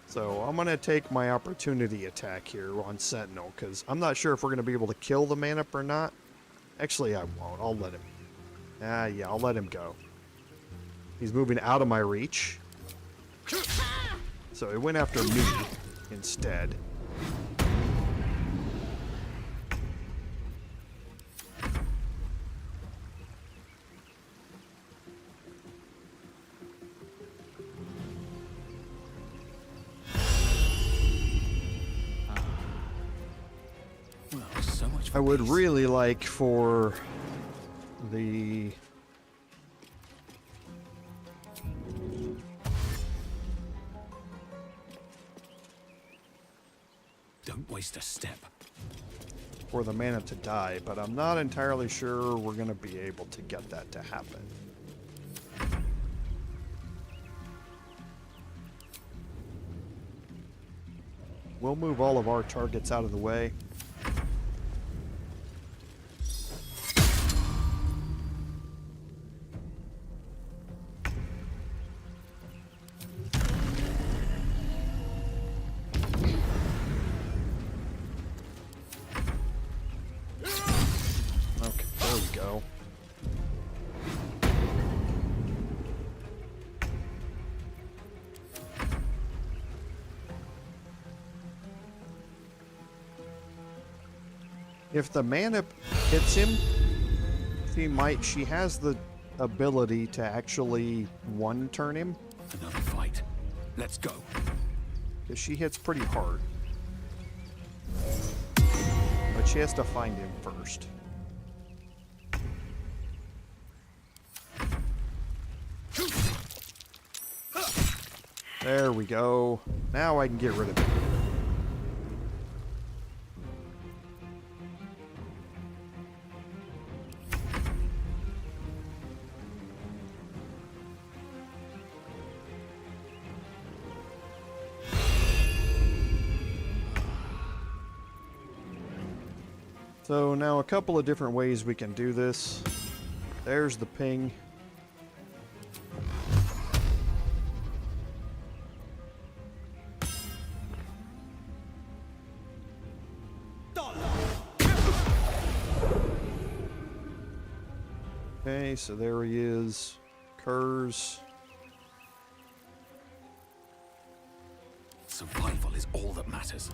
So I'm going to take my opportunity attack here on Sentinel, because I'm not sure if we're going to be able to kill the Manip or not. Actually, I won't. I'll let him. Yeah, I'll let him go. He's moving out of my reach. So he went after me instead. Well, so much for I would peace. really like for the Don't waste a step. for the mana to die, but I'm not entirely sure we're going to be able to get that to happen. We'll move all of our targets out of the way. Okay, there we go. If the Manip hits him, she has the ability to actually one-turn him. Another fight. Let's go. Because she hits pretty hard. But she has to find him first. There we go. Now I can get rid of him. So now a couple of different ways we can do this. There's the ping. Okay, so there he is. Curs. Survival is all that matters.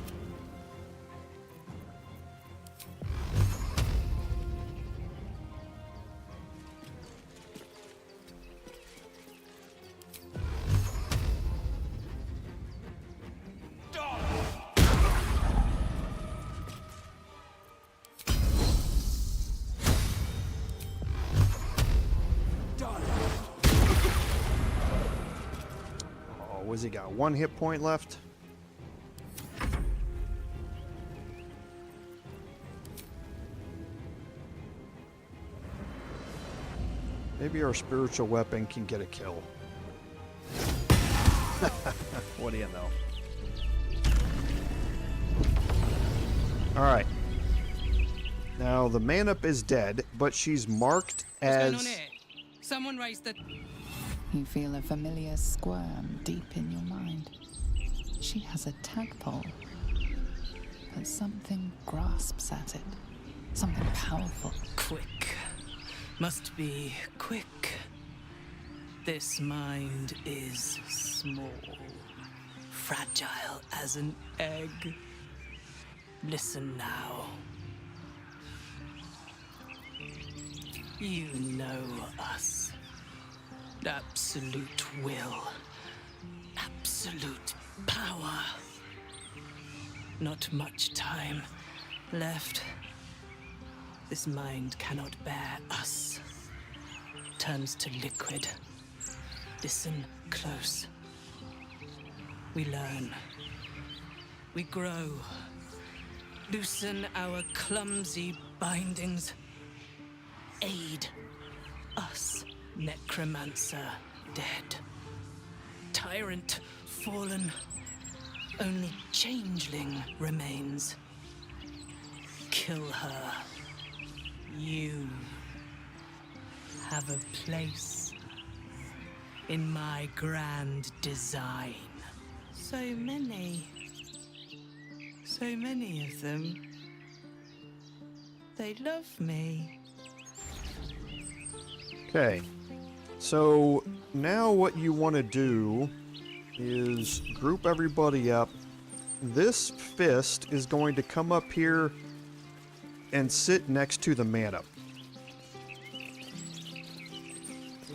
What's he got? 1 hit point left? Maybe our spiritual weapon can get a kill. What do you know? Alright. Now the Manip is dead, but she's marked as Someone raised the... You feel a familiar squirm deep in your mind. She has a tadpole, but something grasps at it. Something powerful. Quick. Must be quick. This mind is small. Fragile as an egg. Listen now. You know us. Absolute will. Absolute power. Not much time left. This mind cannot bear us. Turns to liquid. Listen close. We learn. We grow. Loosen our clumsy bindings. Aid us, necromancer dead. Tyrant fallen. Only changeling remains. Kill her. You have a place in my grand design. So many of them. They love me. Okay, so now what you want to do is group everybody up. This fist is going to come up here and sit next to the mana.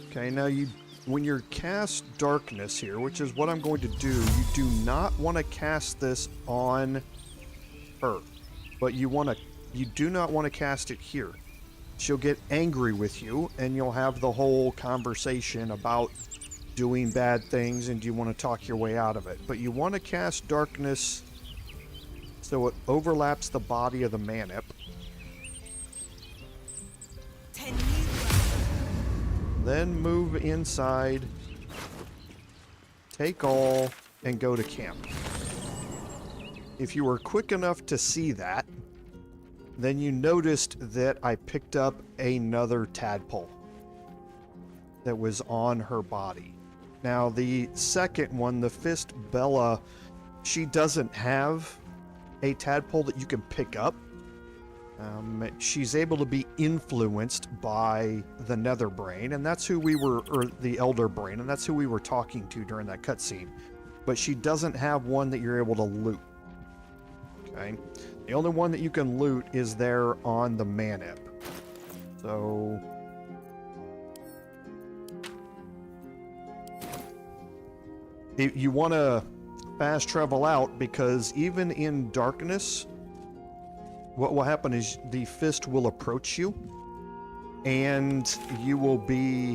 Okay, now when you cast darkness here, which is what I'm going to do, you do not want to cast this on her, but you do not want to cast it here. She'll get angry with you, and you'll have the whole conversation about doing bad things, and you want to talk your way out of it. But you want to cast darkness so it overlaps the body of the manip. Then move inside, take all, and go to camp. If you were quick enough to see that, then you noticed that I picked up another tadpole that was on her body. Now, the second one, the Fist Bella, she doesn't have a tadpole that you can pick up. She's able to be influenced by the Nether Brain, and that's who we were, or the Elder Brain, and that's who we were talking to during that cutscene. But she doesn't have one that you're able to loot. Okay? The only one that you can loot is there on the manip. So... you want to fast travel out, because even in darkness, what will happen is the fist will approach you, and you will be...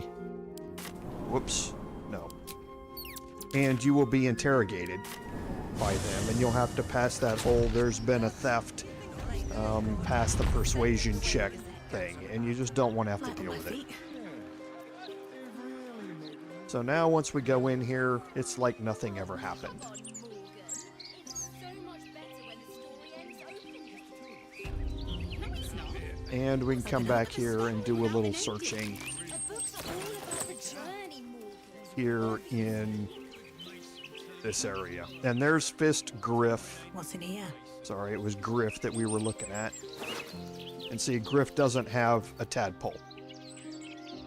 Whoops. No. And you will be interrogated by them, and you'll have to pass that whole "there's been a theft," pass the persuasion check thing, and you just don't want to have to deal with it. So now once we go in here, it's like nothing ever happened. And we can come back here and do a little searching here in this area. And there's Fist Griff. What's in here? Sorry, it was Griff that we were looking at. And see, Griff doesn't have a tadpole.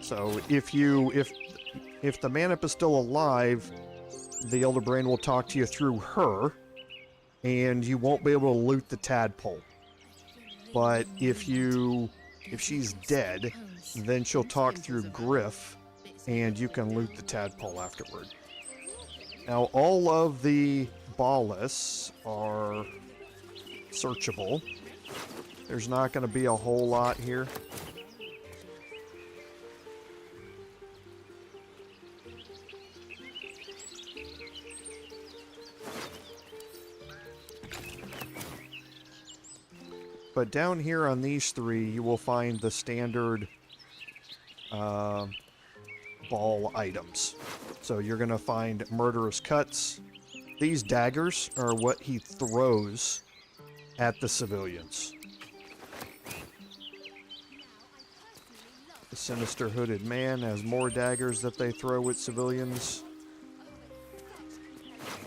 So if the manip is still alive, the Elder Brain will talk to you through her, and you won't be able to loot the tadpole. But if she's dead, then she'll talk through Griff, and you can loot the tadpole afterward. Now, all of the Bhaalists are searchable. There's not going to be a whole lot here. But down here on these three, you will find the standard Bhaal items. So you're going to find murderous cuts. These daggers are what he throws at the civilians. The sinister hooded man has more daggers that they throw at civilians.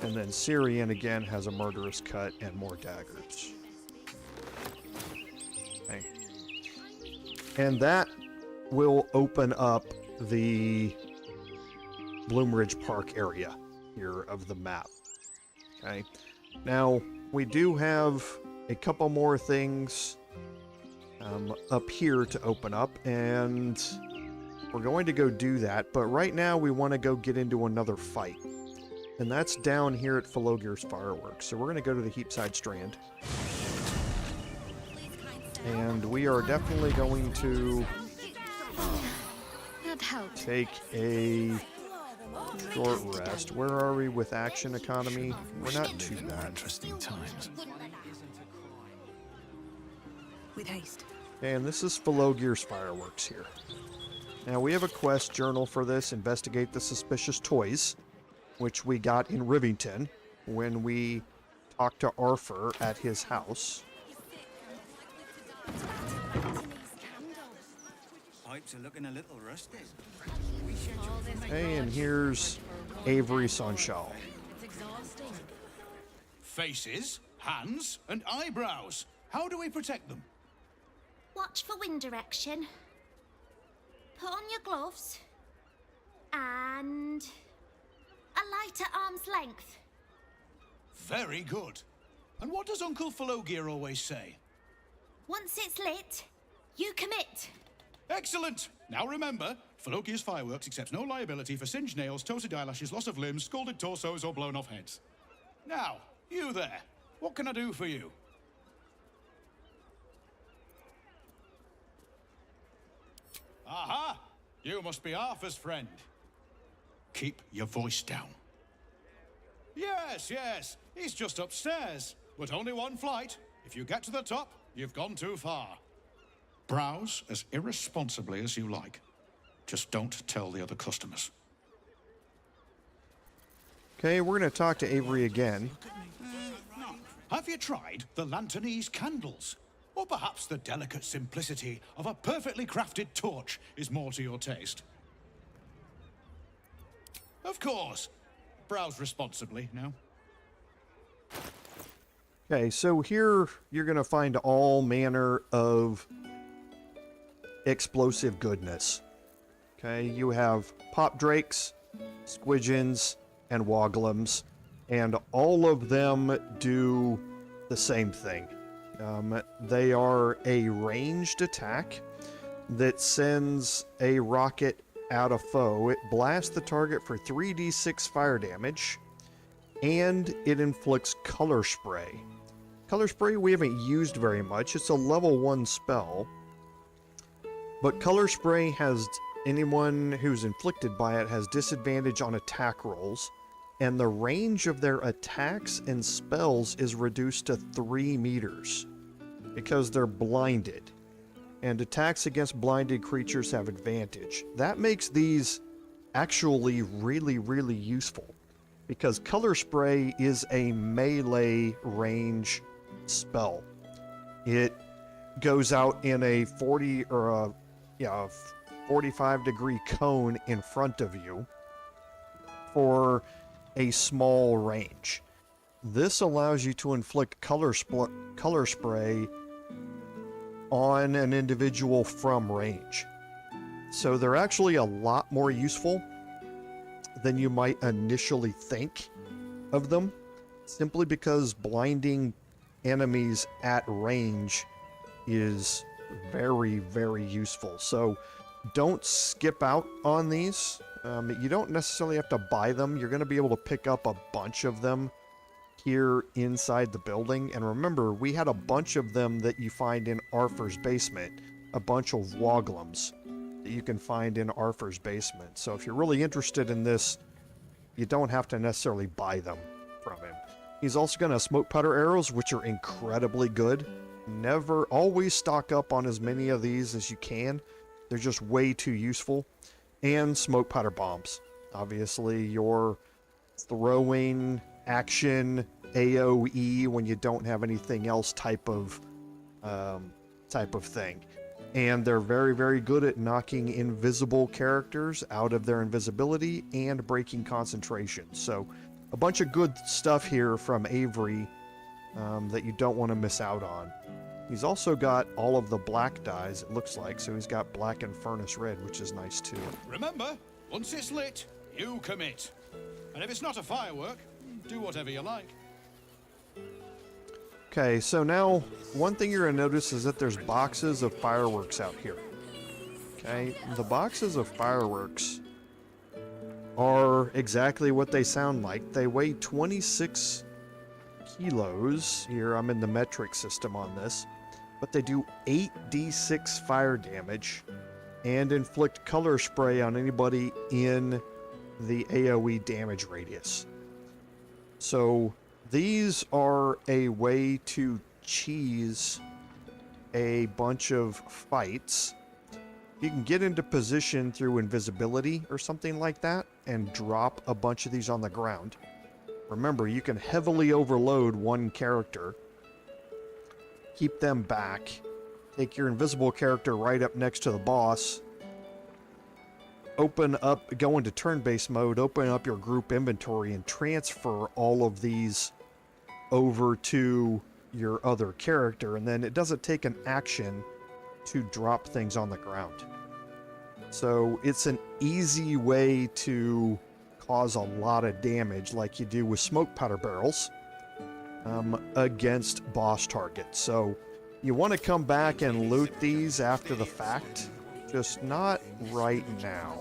And then Syrian again has a murderous cut and more daggers. Okay. And that will open up the Bloomridge Park area here of the map. Okay. Now, we do have a couple more things up here to open up, and we're going to go do that, but right now we want to go get into another fight. And that's down here at Felogyr's Fireworks. So we're going to go to the Heapside Strand. And we are definitely going to take a short rest. Where are we with action economy? We're not too bad. Interesting times. With haste. And this is Felogyr's Fireworks here. Now we have a quest journal for this, investigate the suspicious toys, which we got in Rivington when we talked to Arthur at his house. Pipes are looking a little rusty. Okay, and here's Avery Sonshal. Faces, hands, and eyebrows. How do we protect them? Watch for wind direction. Put on your gloves. And a light at arm's length. Very good. And what does Uncle Felogyr always say? Once it's lit, you commit. Excellent! Now remember, Felogyr's Fireworks accepts no liability for singed nails, toasted eyelashes, loss of limbs, scalded torsos, or blown off heads. Now, you there. What can I do for you? Aha! You must be Arthur's friend. Keep your voice down. Yes, yes, he's just upstairs, but only one flight. If you get to the top, you've gone too far. Browse as irresponsibly as you like. Just don't tell the other customers. Okay, we're going to talk to Avery again. Have you tried the Lanternese candles? Or perhaps the delicate simplicity of a perfectly crafted torch is more to your taste? Of course. Browse responsibly now. Okay, so here you're going to find all manner of explosive goodness. Okay, you have pop drakes, squidgens, and woglums, and all of them do the same thing. They are a ranged attack that sends a rocket at a foe. It blasts the target for 3d6 fire damage, and it inflicts color spray. Color spray we haven't used very much. It's a level 1 spell, but color spray has anyone who's inflicted by it has disadvantage on attack rolls, and the range of their attacks and spells is reduced to 3 meters because they're blinded, and attacks against blinded creatures have advantage. That makes these actually really, really useful because color spray is a melee range spell. It goes out in a 45 degree cone in front of you for a small range. This allows you to inflict color spray on an individual from range. So they're actually a lot more useful than you might initially think of them, simply because blinding enemies at range is very, very useful. So don't skip out on these. You don't necessarily have to buy them. You're going to be able to pick up a bunch of them here inside the building. And remember, we had a bunch of them that you find in Arthur's basement, a bunch of woglums that you can find in Arthur's basement. So if you're really interested in this, you don't have to necessarily buy them from him. He's also going to smoke powder arrows, which are incredibly good. Always stock up on as many of these as you can. They're just way too useful. And smoke powder bombs. Obviously, your throwing action AOE when you don't have anything else type of thing. And they're very, very good at knocking invisible characters out of their invisibility and breaking concentration. So a bunch of good stuff here from Avery that you don't want to miss out on. He's also got all of the black dyes, it looks like. So he's got black and furnace red, which is nice too. Remember, once it's lit, you commit. And if it's not a firework, do whatever you like. Okay, so now one thing you're going to notice is that there's boxes of fireworks out here. Okay, the boxes of fireworks are exactly what they sound like. They weigh 26 kilos. Here, I'm in the metric system on this. But they do 8d6 fire damage and inflict color spray on anybody in the AoE damage radius. So these are a way to cheese a bunch of fights. You can get into position through invisibility or something like that and drop a bunch of these on the ground. Remember, you can heavily overload one character, keep them back, take your invisible character right up next to the boss, open up, go into turn-based mode, open up your group inventory, and transfer all of these over to your other character, and then it doesn't take an action to drop things on the ground. So it's an easy way to cause a lot of damage like you do with smoke powder barrels against boss targets. So you want to come back and loot these after the fact, just not right now.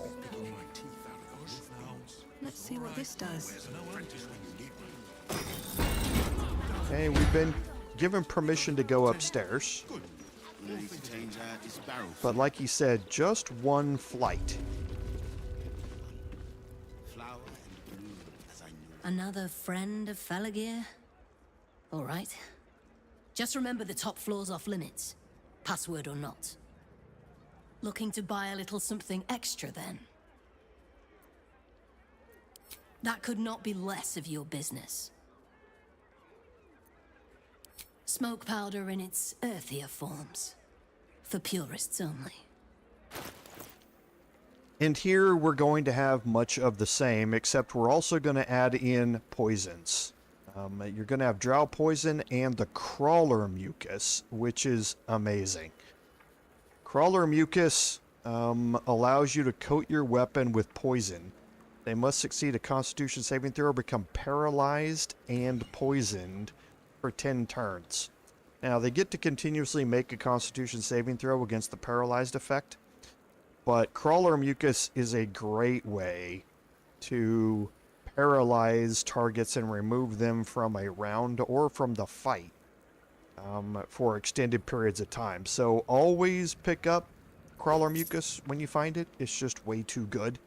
Let's see what this does. Okay, we've been given permission to go upstairs. But like he said, just one flight. Another friend of Felogyr? All right. Just remember the top floor's off limits, password or not. Looking to buy a little something extra then? That could not be less of your business. Smoke powder in its earthier forms. For purists only. And here we're going to have much of the same, except we're also going to add in poisons. You're going to have drow poison and the crawler mucus, which is amazing. Crawler mucus allows you to coat your weapon with poison. They must succeed a Constitution saving throw or become paralyzed and poisoned for 10 turns. Now, they get to continuously make a Constitution saving throw against the paralyzed effect, but crawler mucus is a great way to paralyze targets and remove them from a round or from the fight for extended periods of time. So always pick up crawler mucus when you find it. It's just way too good.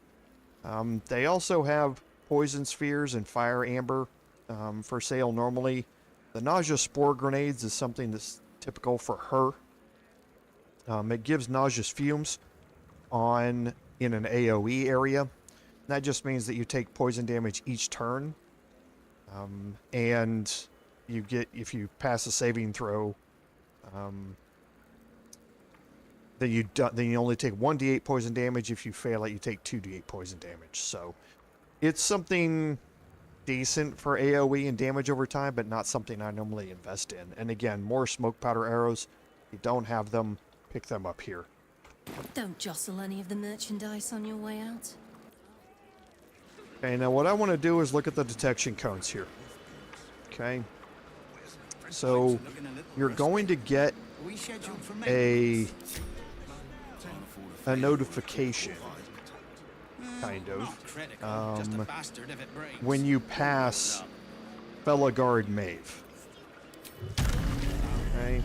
They also have poison spheres and fire amber for sale normally. The nausea spore grenades is something that's typical for her. It gives nauseous fumes in an AoE area. That just means that you take poison damage each turn, and you get, if you pass a saving throw, then you only take 1d8 poison damage. If you fail it, you take 2d8 poison damage. So it's something decent for AoE and damage over time, but not something I normally invest in. And again, more smoke powder arrows. If you don't have them, pick them up here. Don't jostle any of the merchandise on your way out. Okay, now what I want to do is look at the detection cones here. Okay. So you're going to get a notification, kind of, when you pass Felogyr Mave. Okay.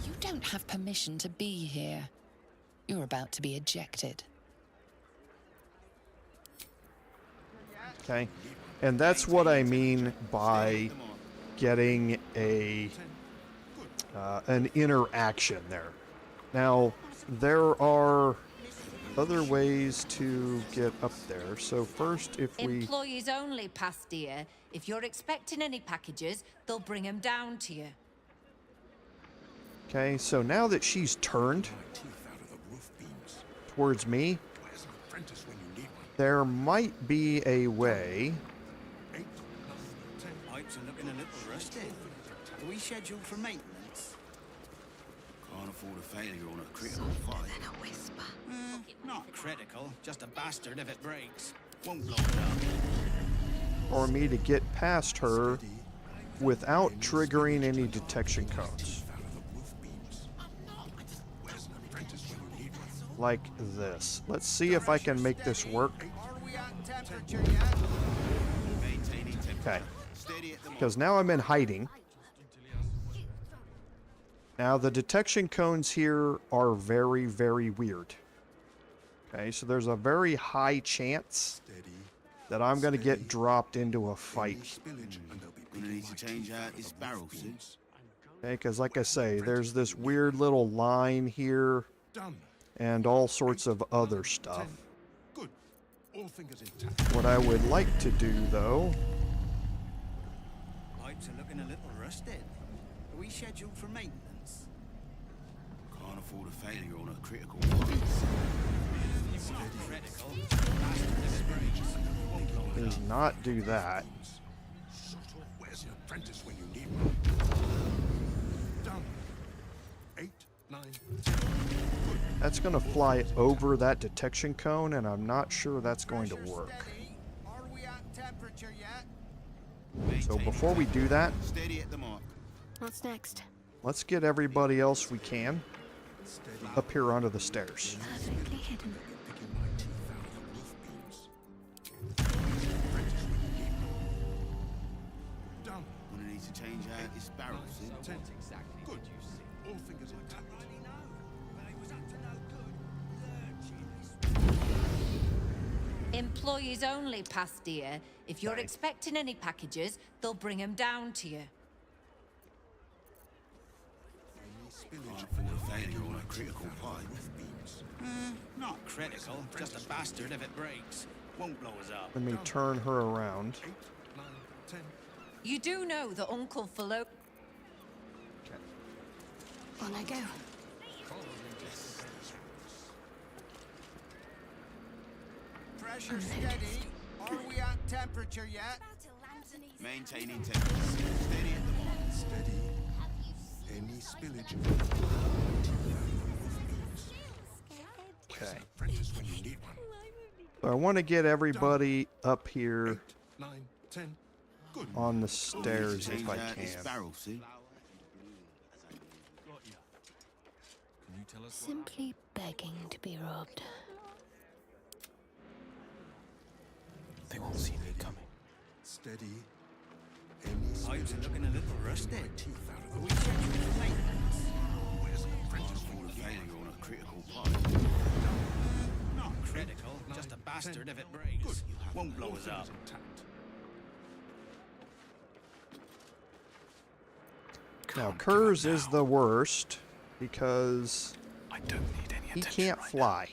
You don't have permission to be here. You're about to be ejected. Okay, and that's what I mean by getting an interaction there. Now, there are other ways to get up there. So first, if we... Employees only, Pastia. If you're expecting any packages, they'll bring them down to you. Okay, so now that she's turned towards me, there might be a way. Pipes are looking a little rusted. Are we scheduled for maintenance? Can't afford a failure on a critical fight. Then a whisper. Not critical, just a bastard if it breaks. Won't blow it up. For me to get past her without triggering any detection codes. Like this. Let's see if I can make this work. Okay. Because now I'm in hiding. Now the detection cones here are very, very weird. Okay, so there's a very high chance that I'm going to get dropped into a fight. Gonna need to change out this barrel soon. Okay, because like I say, there's this weird little line here and all sorts of other stuff. What I would like to do, though... Pipes are looking a little rusted. Are we scheduled for maintenance? Can't afford a failure on a critical fight. Critical, bastard if it breaks. Won't blow it up. Does not do that. Where's an apprentice when you need one? Done. 8, 9, 10. That's going to fly over that detection cone, and I'm not sure that's going to work. Are we at temperature yet? So before we do that, Steady at the mark. What's next? let's get everybody else we can up here onto the stairs. Perfectly hidden. Gonna need to change out this barrel soon. Good. All fingers intact. Employees only, Pasteur. If you're expecting any packages, they'll bring them down to you. Can't afford a failure on a critical pipe. Not critical, just a bastard if it breaks. Won't blow us up. Let me turn her around. You do know that Uncle Felogyr... On I go. Pressure steady. Are we at temperature yet? Maintaining temperature. Steady at the mark. Steady. Any spillage. Okay. Apprentice when you need one. So I want to get everybody up here 9, 10. Good. on the stairs if I This can. barrel, see? Simply begging to be robbed. They won't see me coming. Steady. Any Pipes are looking a little rusted. teeth out Are of we scheduled for maintenance? Where's an Can't apprentice afford a failure on a critical pipe. Not critical, just a bastard if it breaks. Won't blow us up. Now, Kurz is the worst because I don't need any he attention can't right fly.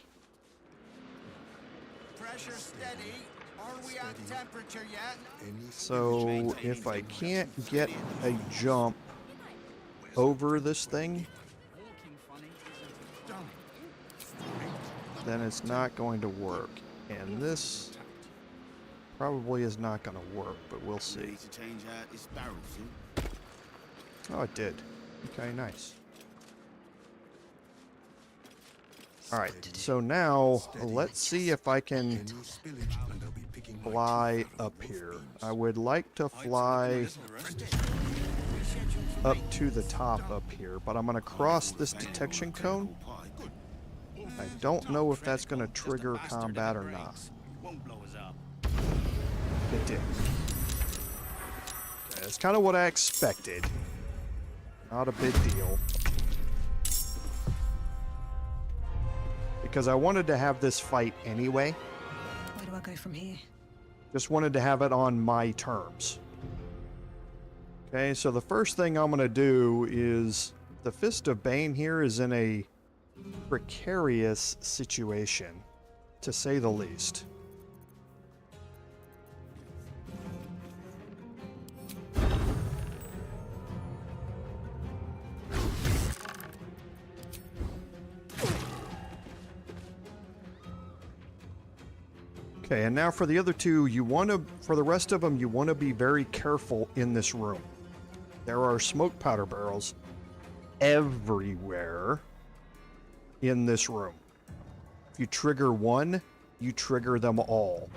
Pressure steady. Are we at temperature yet? So if I can't get a jump over this thing, then it's not going to work. And this probably is not going to work, but we'll see. Need to change out this barrel soon. Oh, it did. Okay, nice. Alright, so now let's see if I can fly up here. I would like to fly up to the top up here, but I'm going to cross this detection cone. I don't know if that's going to trigger combat or not. Won't blow us up. It did. That's kind of what I expected. Not a big deal. Because I wanted to have this fight anyway. Where do I go from here? Just wanted to have it on my terms. Okay, so the first thing I'm going to do is... The Fist of Bane here is in a precarious situation, to say the least. Okay, and now for the other two, for the rest of them, you want to be very careful in this room. There are smoke powder barrels everywhere in this room. If you trigger one, you trigger them all.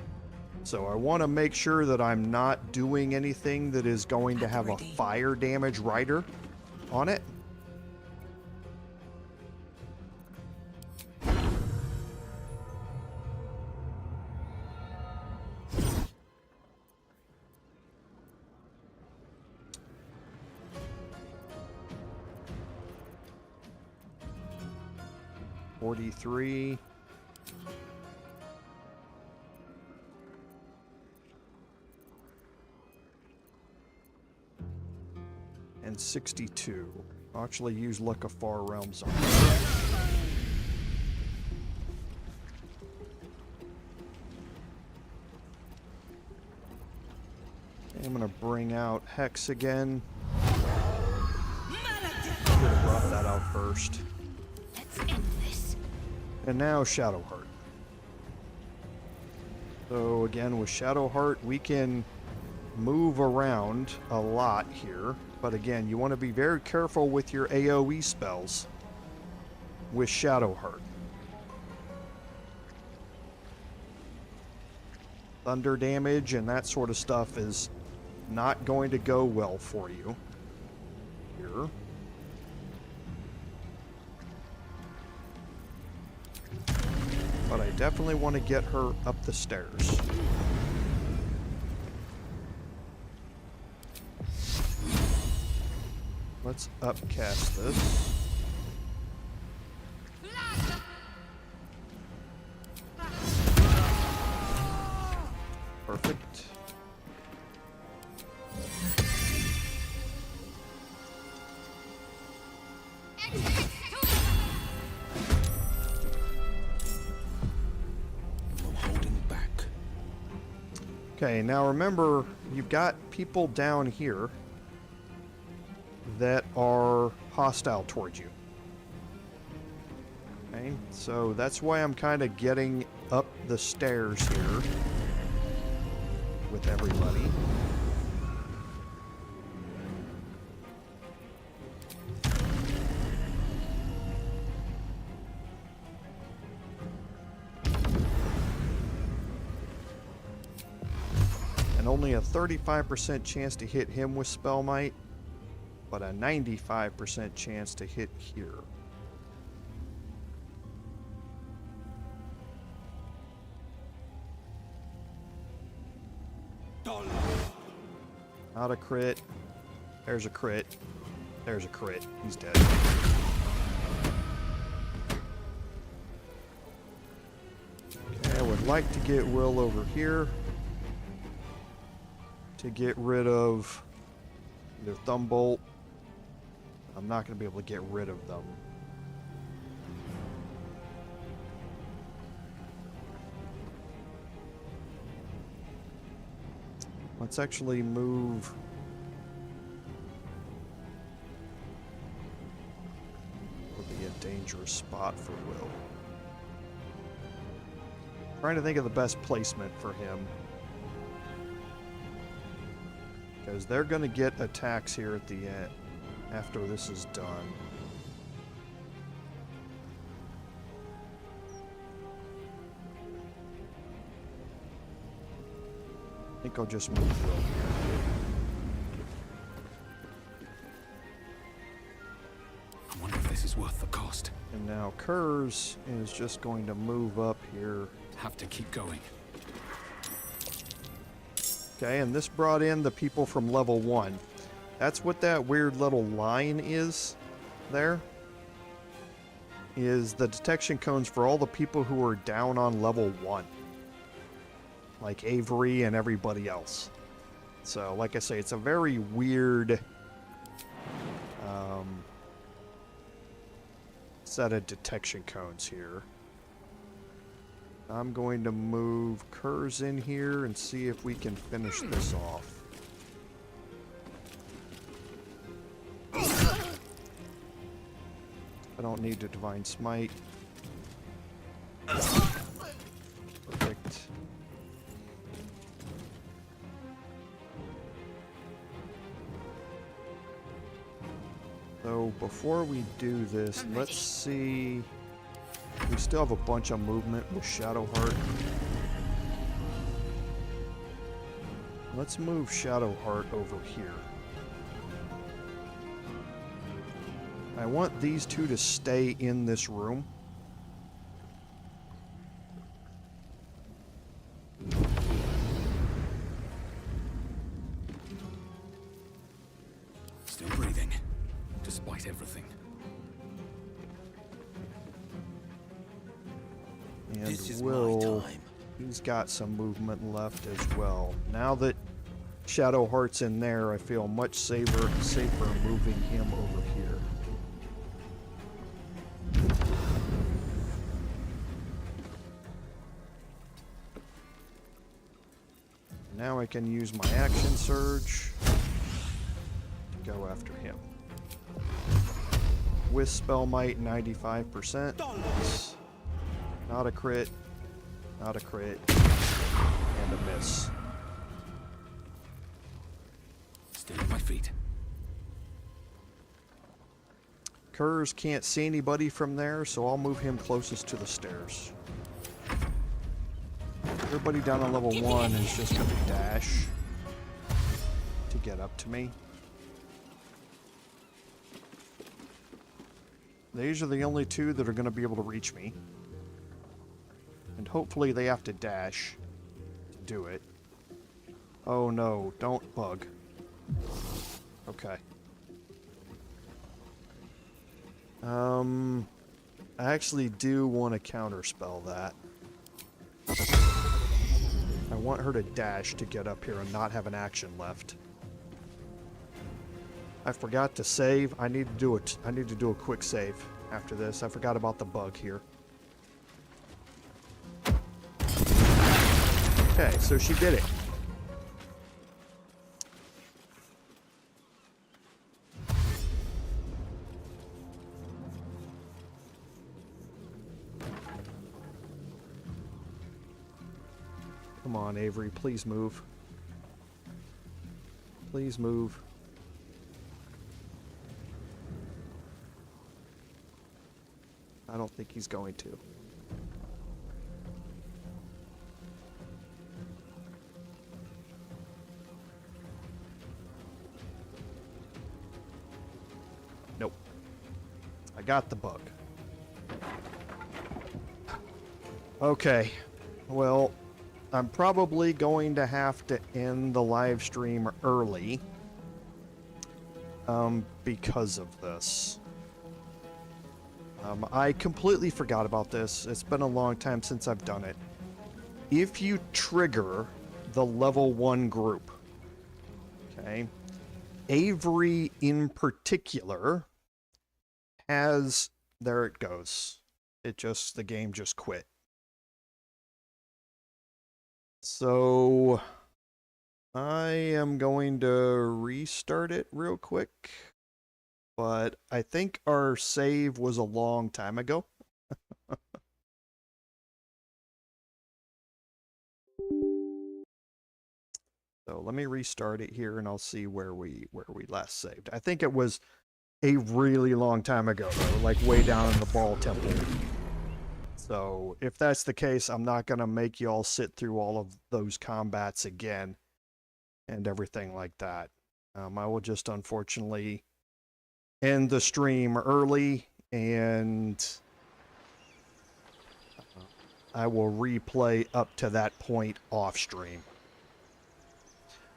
So I want to make sure that I'm not doing anything that is going to have a fire damage rider on it. $43. And 62. I'll actually use Luck of Far Realms on this. I'm gonna bring out Hex again. Should have brought that out first. Let's end this. And now Shadowheart. So again, with Shadowheart, we can move around a lot here. But again, you want to be very careful with your AoE spells with Shadowheart. Thunder damage and that sort of stuff is not going to go well for you here. But I definitely want to get her up the stairs. Let's upcast this. Perfect. Okay, now remember, you've got people down here that are hostile towards you. Okay, so that's why I'm kind of getting up the stairs here with everybody. And only a 35% chance to hit him with Spell Might, but a 95% chance to hit here. Not a crit. There's a crit. There's a crit. He's dead. Okay, I would like to get Will over here to get rid of their Thumbbolt. I'm not going to be able to get rid of them. Let's actually move. Would be a dangerous spot for Will. Trying to think of the best placement for him. Because they're going to get attacks here at the end after this is done. I think I'll just move Will here. I wonder if this is worth the cost. And now Kurz is just going to move up here. Have to keep going. Okay, and this brought in the people from level 1. That's what that weird little line is there. Is the detection cones for all the people who are down on level 1. Like Avery and everybody else. So, like I say, it's a very weird set of detection cones here. I'm going to move Kurz in here and see if we can finish this off. I don't need to Divine Smite. Perfect. So before we do this, let's see. We still have a bunch of movement with Shadowheart. Let's move Shadowheart over here. I want these two to stay in this room. Still breathing, despite everything. And This is Will, my time. he's got some movement left as well. Now that Shadowheart's in there, I feel much safer moving him over here. Now I can use my action surge to go after him. With Spell Might, 95%. Not a crit, not a crit, and a miss. Still on my feet. Kurz can't see anybody from there, so I'll move him closest to the stairs. Everybody down on level 1 is just going to dash to get up to me. These are the only two that are going to be able to reach me. And hopefully they have to dash to do it. Oh no, don't bug. Okay. I actually do want to counterspell that. I want her to dash to get up here and not have an action left. I forgot to save. I need to do a quick save after this. I forgot about the bug here. Okay, so she did it. Come on, Avery, please move. Please move. I don't think he's going to. Nope. I got the bug. Okay. Well, I'm probably going to have to end the live stream early because of this. I completely forgot about this. It's been a long time since I've done it. If you trigger the level 1 group, okay, Avery in particular has, there it goes. The game just quit. So I am going to restart it real quick, but I think our save was a long time ago. So let me restart it here and I'll see where we last saved. I think it was a really long time ago, though, like way down in the Bhaal Temple. So if that's the case, I'm not going to make y'all sit through all of those combats again and everything like that. I will just unfortunately end the stream early and I will replay up to that point off stream.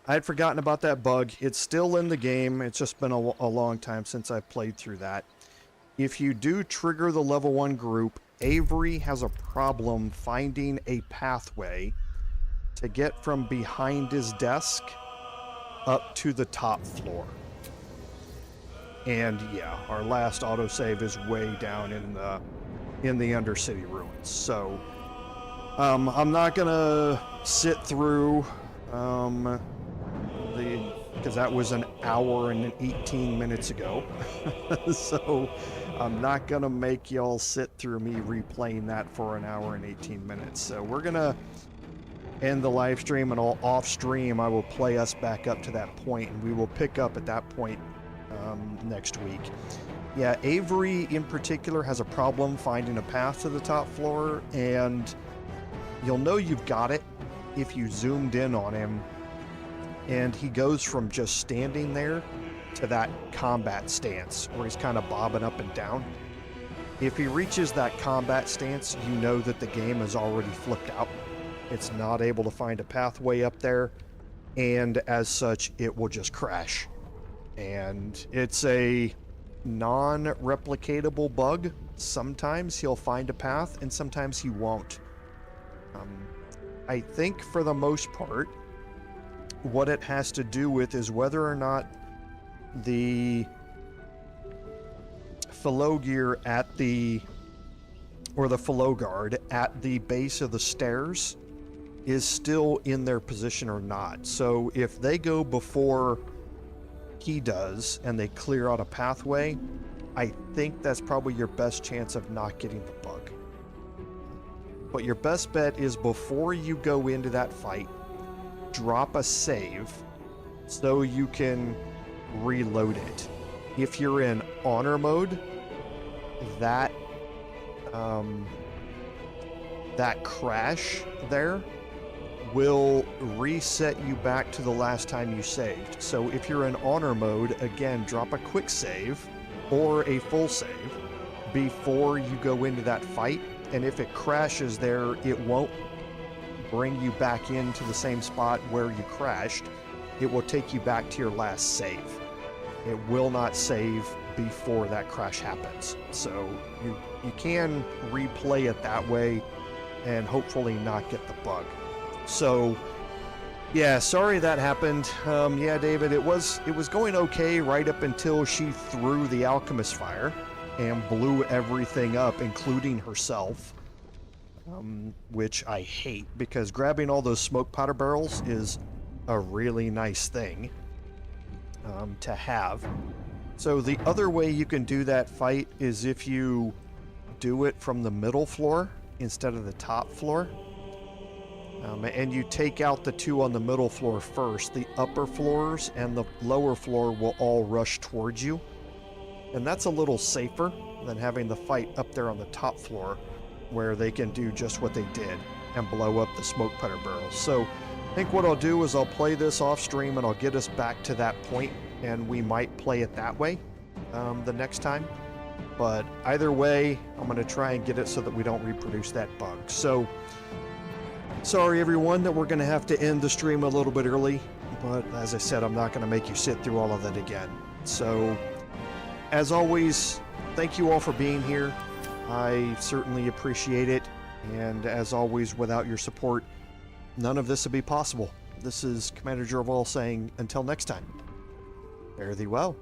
I had forgotten about that bug. It's still in the game. It's just been a long time since I played through that. If you do trigger the level 1 group, Avery has a problem finding a pathway to get from behind his desk up to the top floor. And yeah, our last autosave is way down in the Undercity ruins. So I'm not gonna sit through because that was an hour and 18 minutes ago. So I'm not going to make y'all sit through me replaying that for an hour and 18 minutes. So we're going to end the live stream, and all off stream I will play us back up to that point, and we will pick up at that point next week. Yeah, Avery in particular has a problem finding a path to the top floor, and you'll know you've got it if you zoomed in on him, and he goes from just standing there to that combat stance where he's kind of bobbing up and down. If he reaches that combat stance, you know that the game is already flipped out. It's not able to find a pathway up there, and as such, it will just crash. And it's a non-replicatable bug. Sometimes he'll find a path, and sometimes he won't. I think for the most part, what it has to do with is whether or not the Felogyr at the, or the Felogyr at the base of the stairs is still in their position or not. So if they go before he does and they clear out a pathway, I think that's probably your best chance of not getting the bug. But your best bet is before you go into that fight, drop a save so you can reload it. If you're in honor mode, that crash there will reset you back to the last time you saved. So if you're in honor mode, again, drop a quick save or a full save before you go into that fight. And if it crashes there, it won't bring you back into the same spot where you crashed. It will take you back to your last save. It will not save before that crash happens. So you can replay it that way and hopefully not get the bug. So yeah, sorry that happened. Yeah, David, it was going okay right up until she threw the alchemist fire and blew everything up, including herself, which I hate, because grabbing all those smoke powder barrels is a really nice thing to have. So the other way you can do that fight is if you do it from the middle floor instead of the top floor. And you take out the two on the middle floor first. The upper floors and the lower floor will all rush towards you. And that's a little safer than having the fight up there on the top floor where they can do just what they did and blow up the smoke powder barrels. So I think what I'll do is I'll play this off stream and I'll get us back to that point, and we might play it that way the next time. But either way, I'm going to try and get it so that we don't reproduce that bug. So sorry everyone that we're going to have to end the stream a little bit early, but as I said, I'm not going to make you sit through all of that again. So as always, thank you all for being here. I certainly appreciate it, and as always, without your support, none of this would be possible. This is Commander Jerval saying, until next time, fare thee well.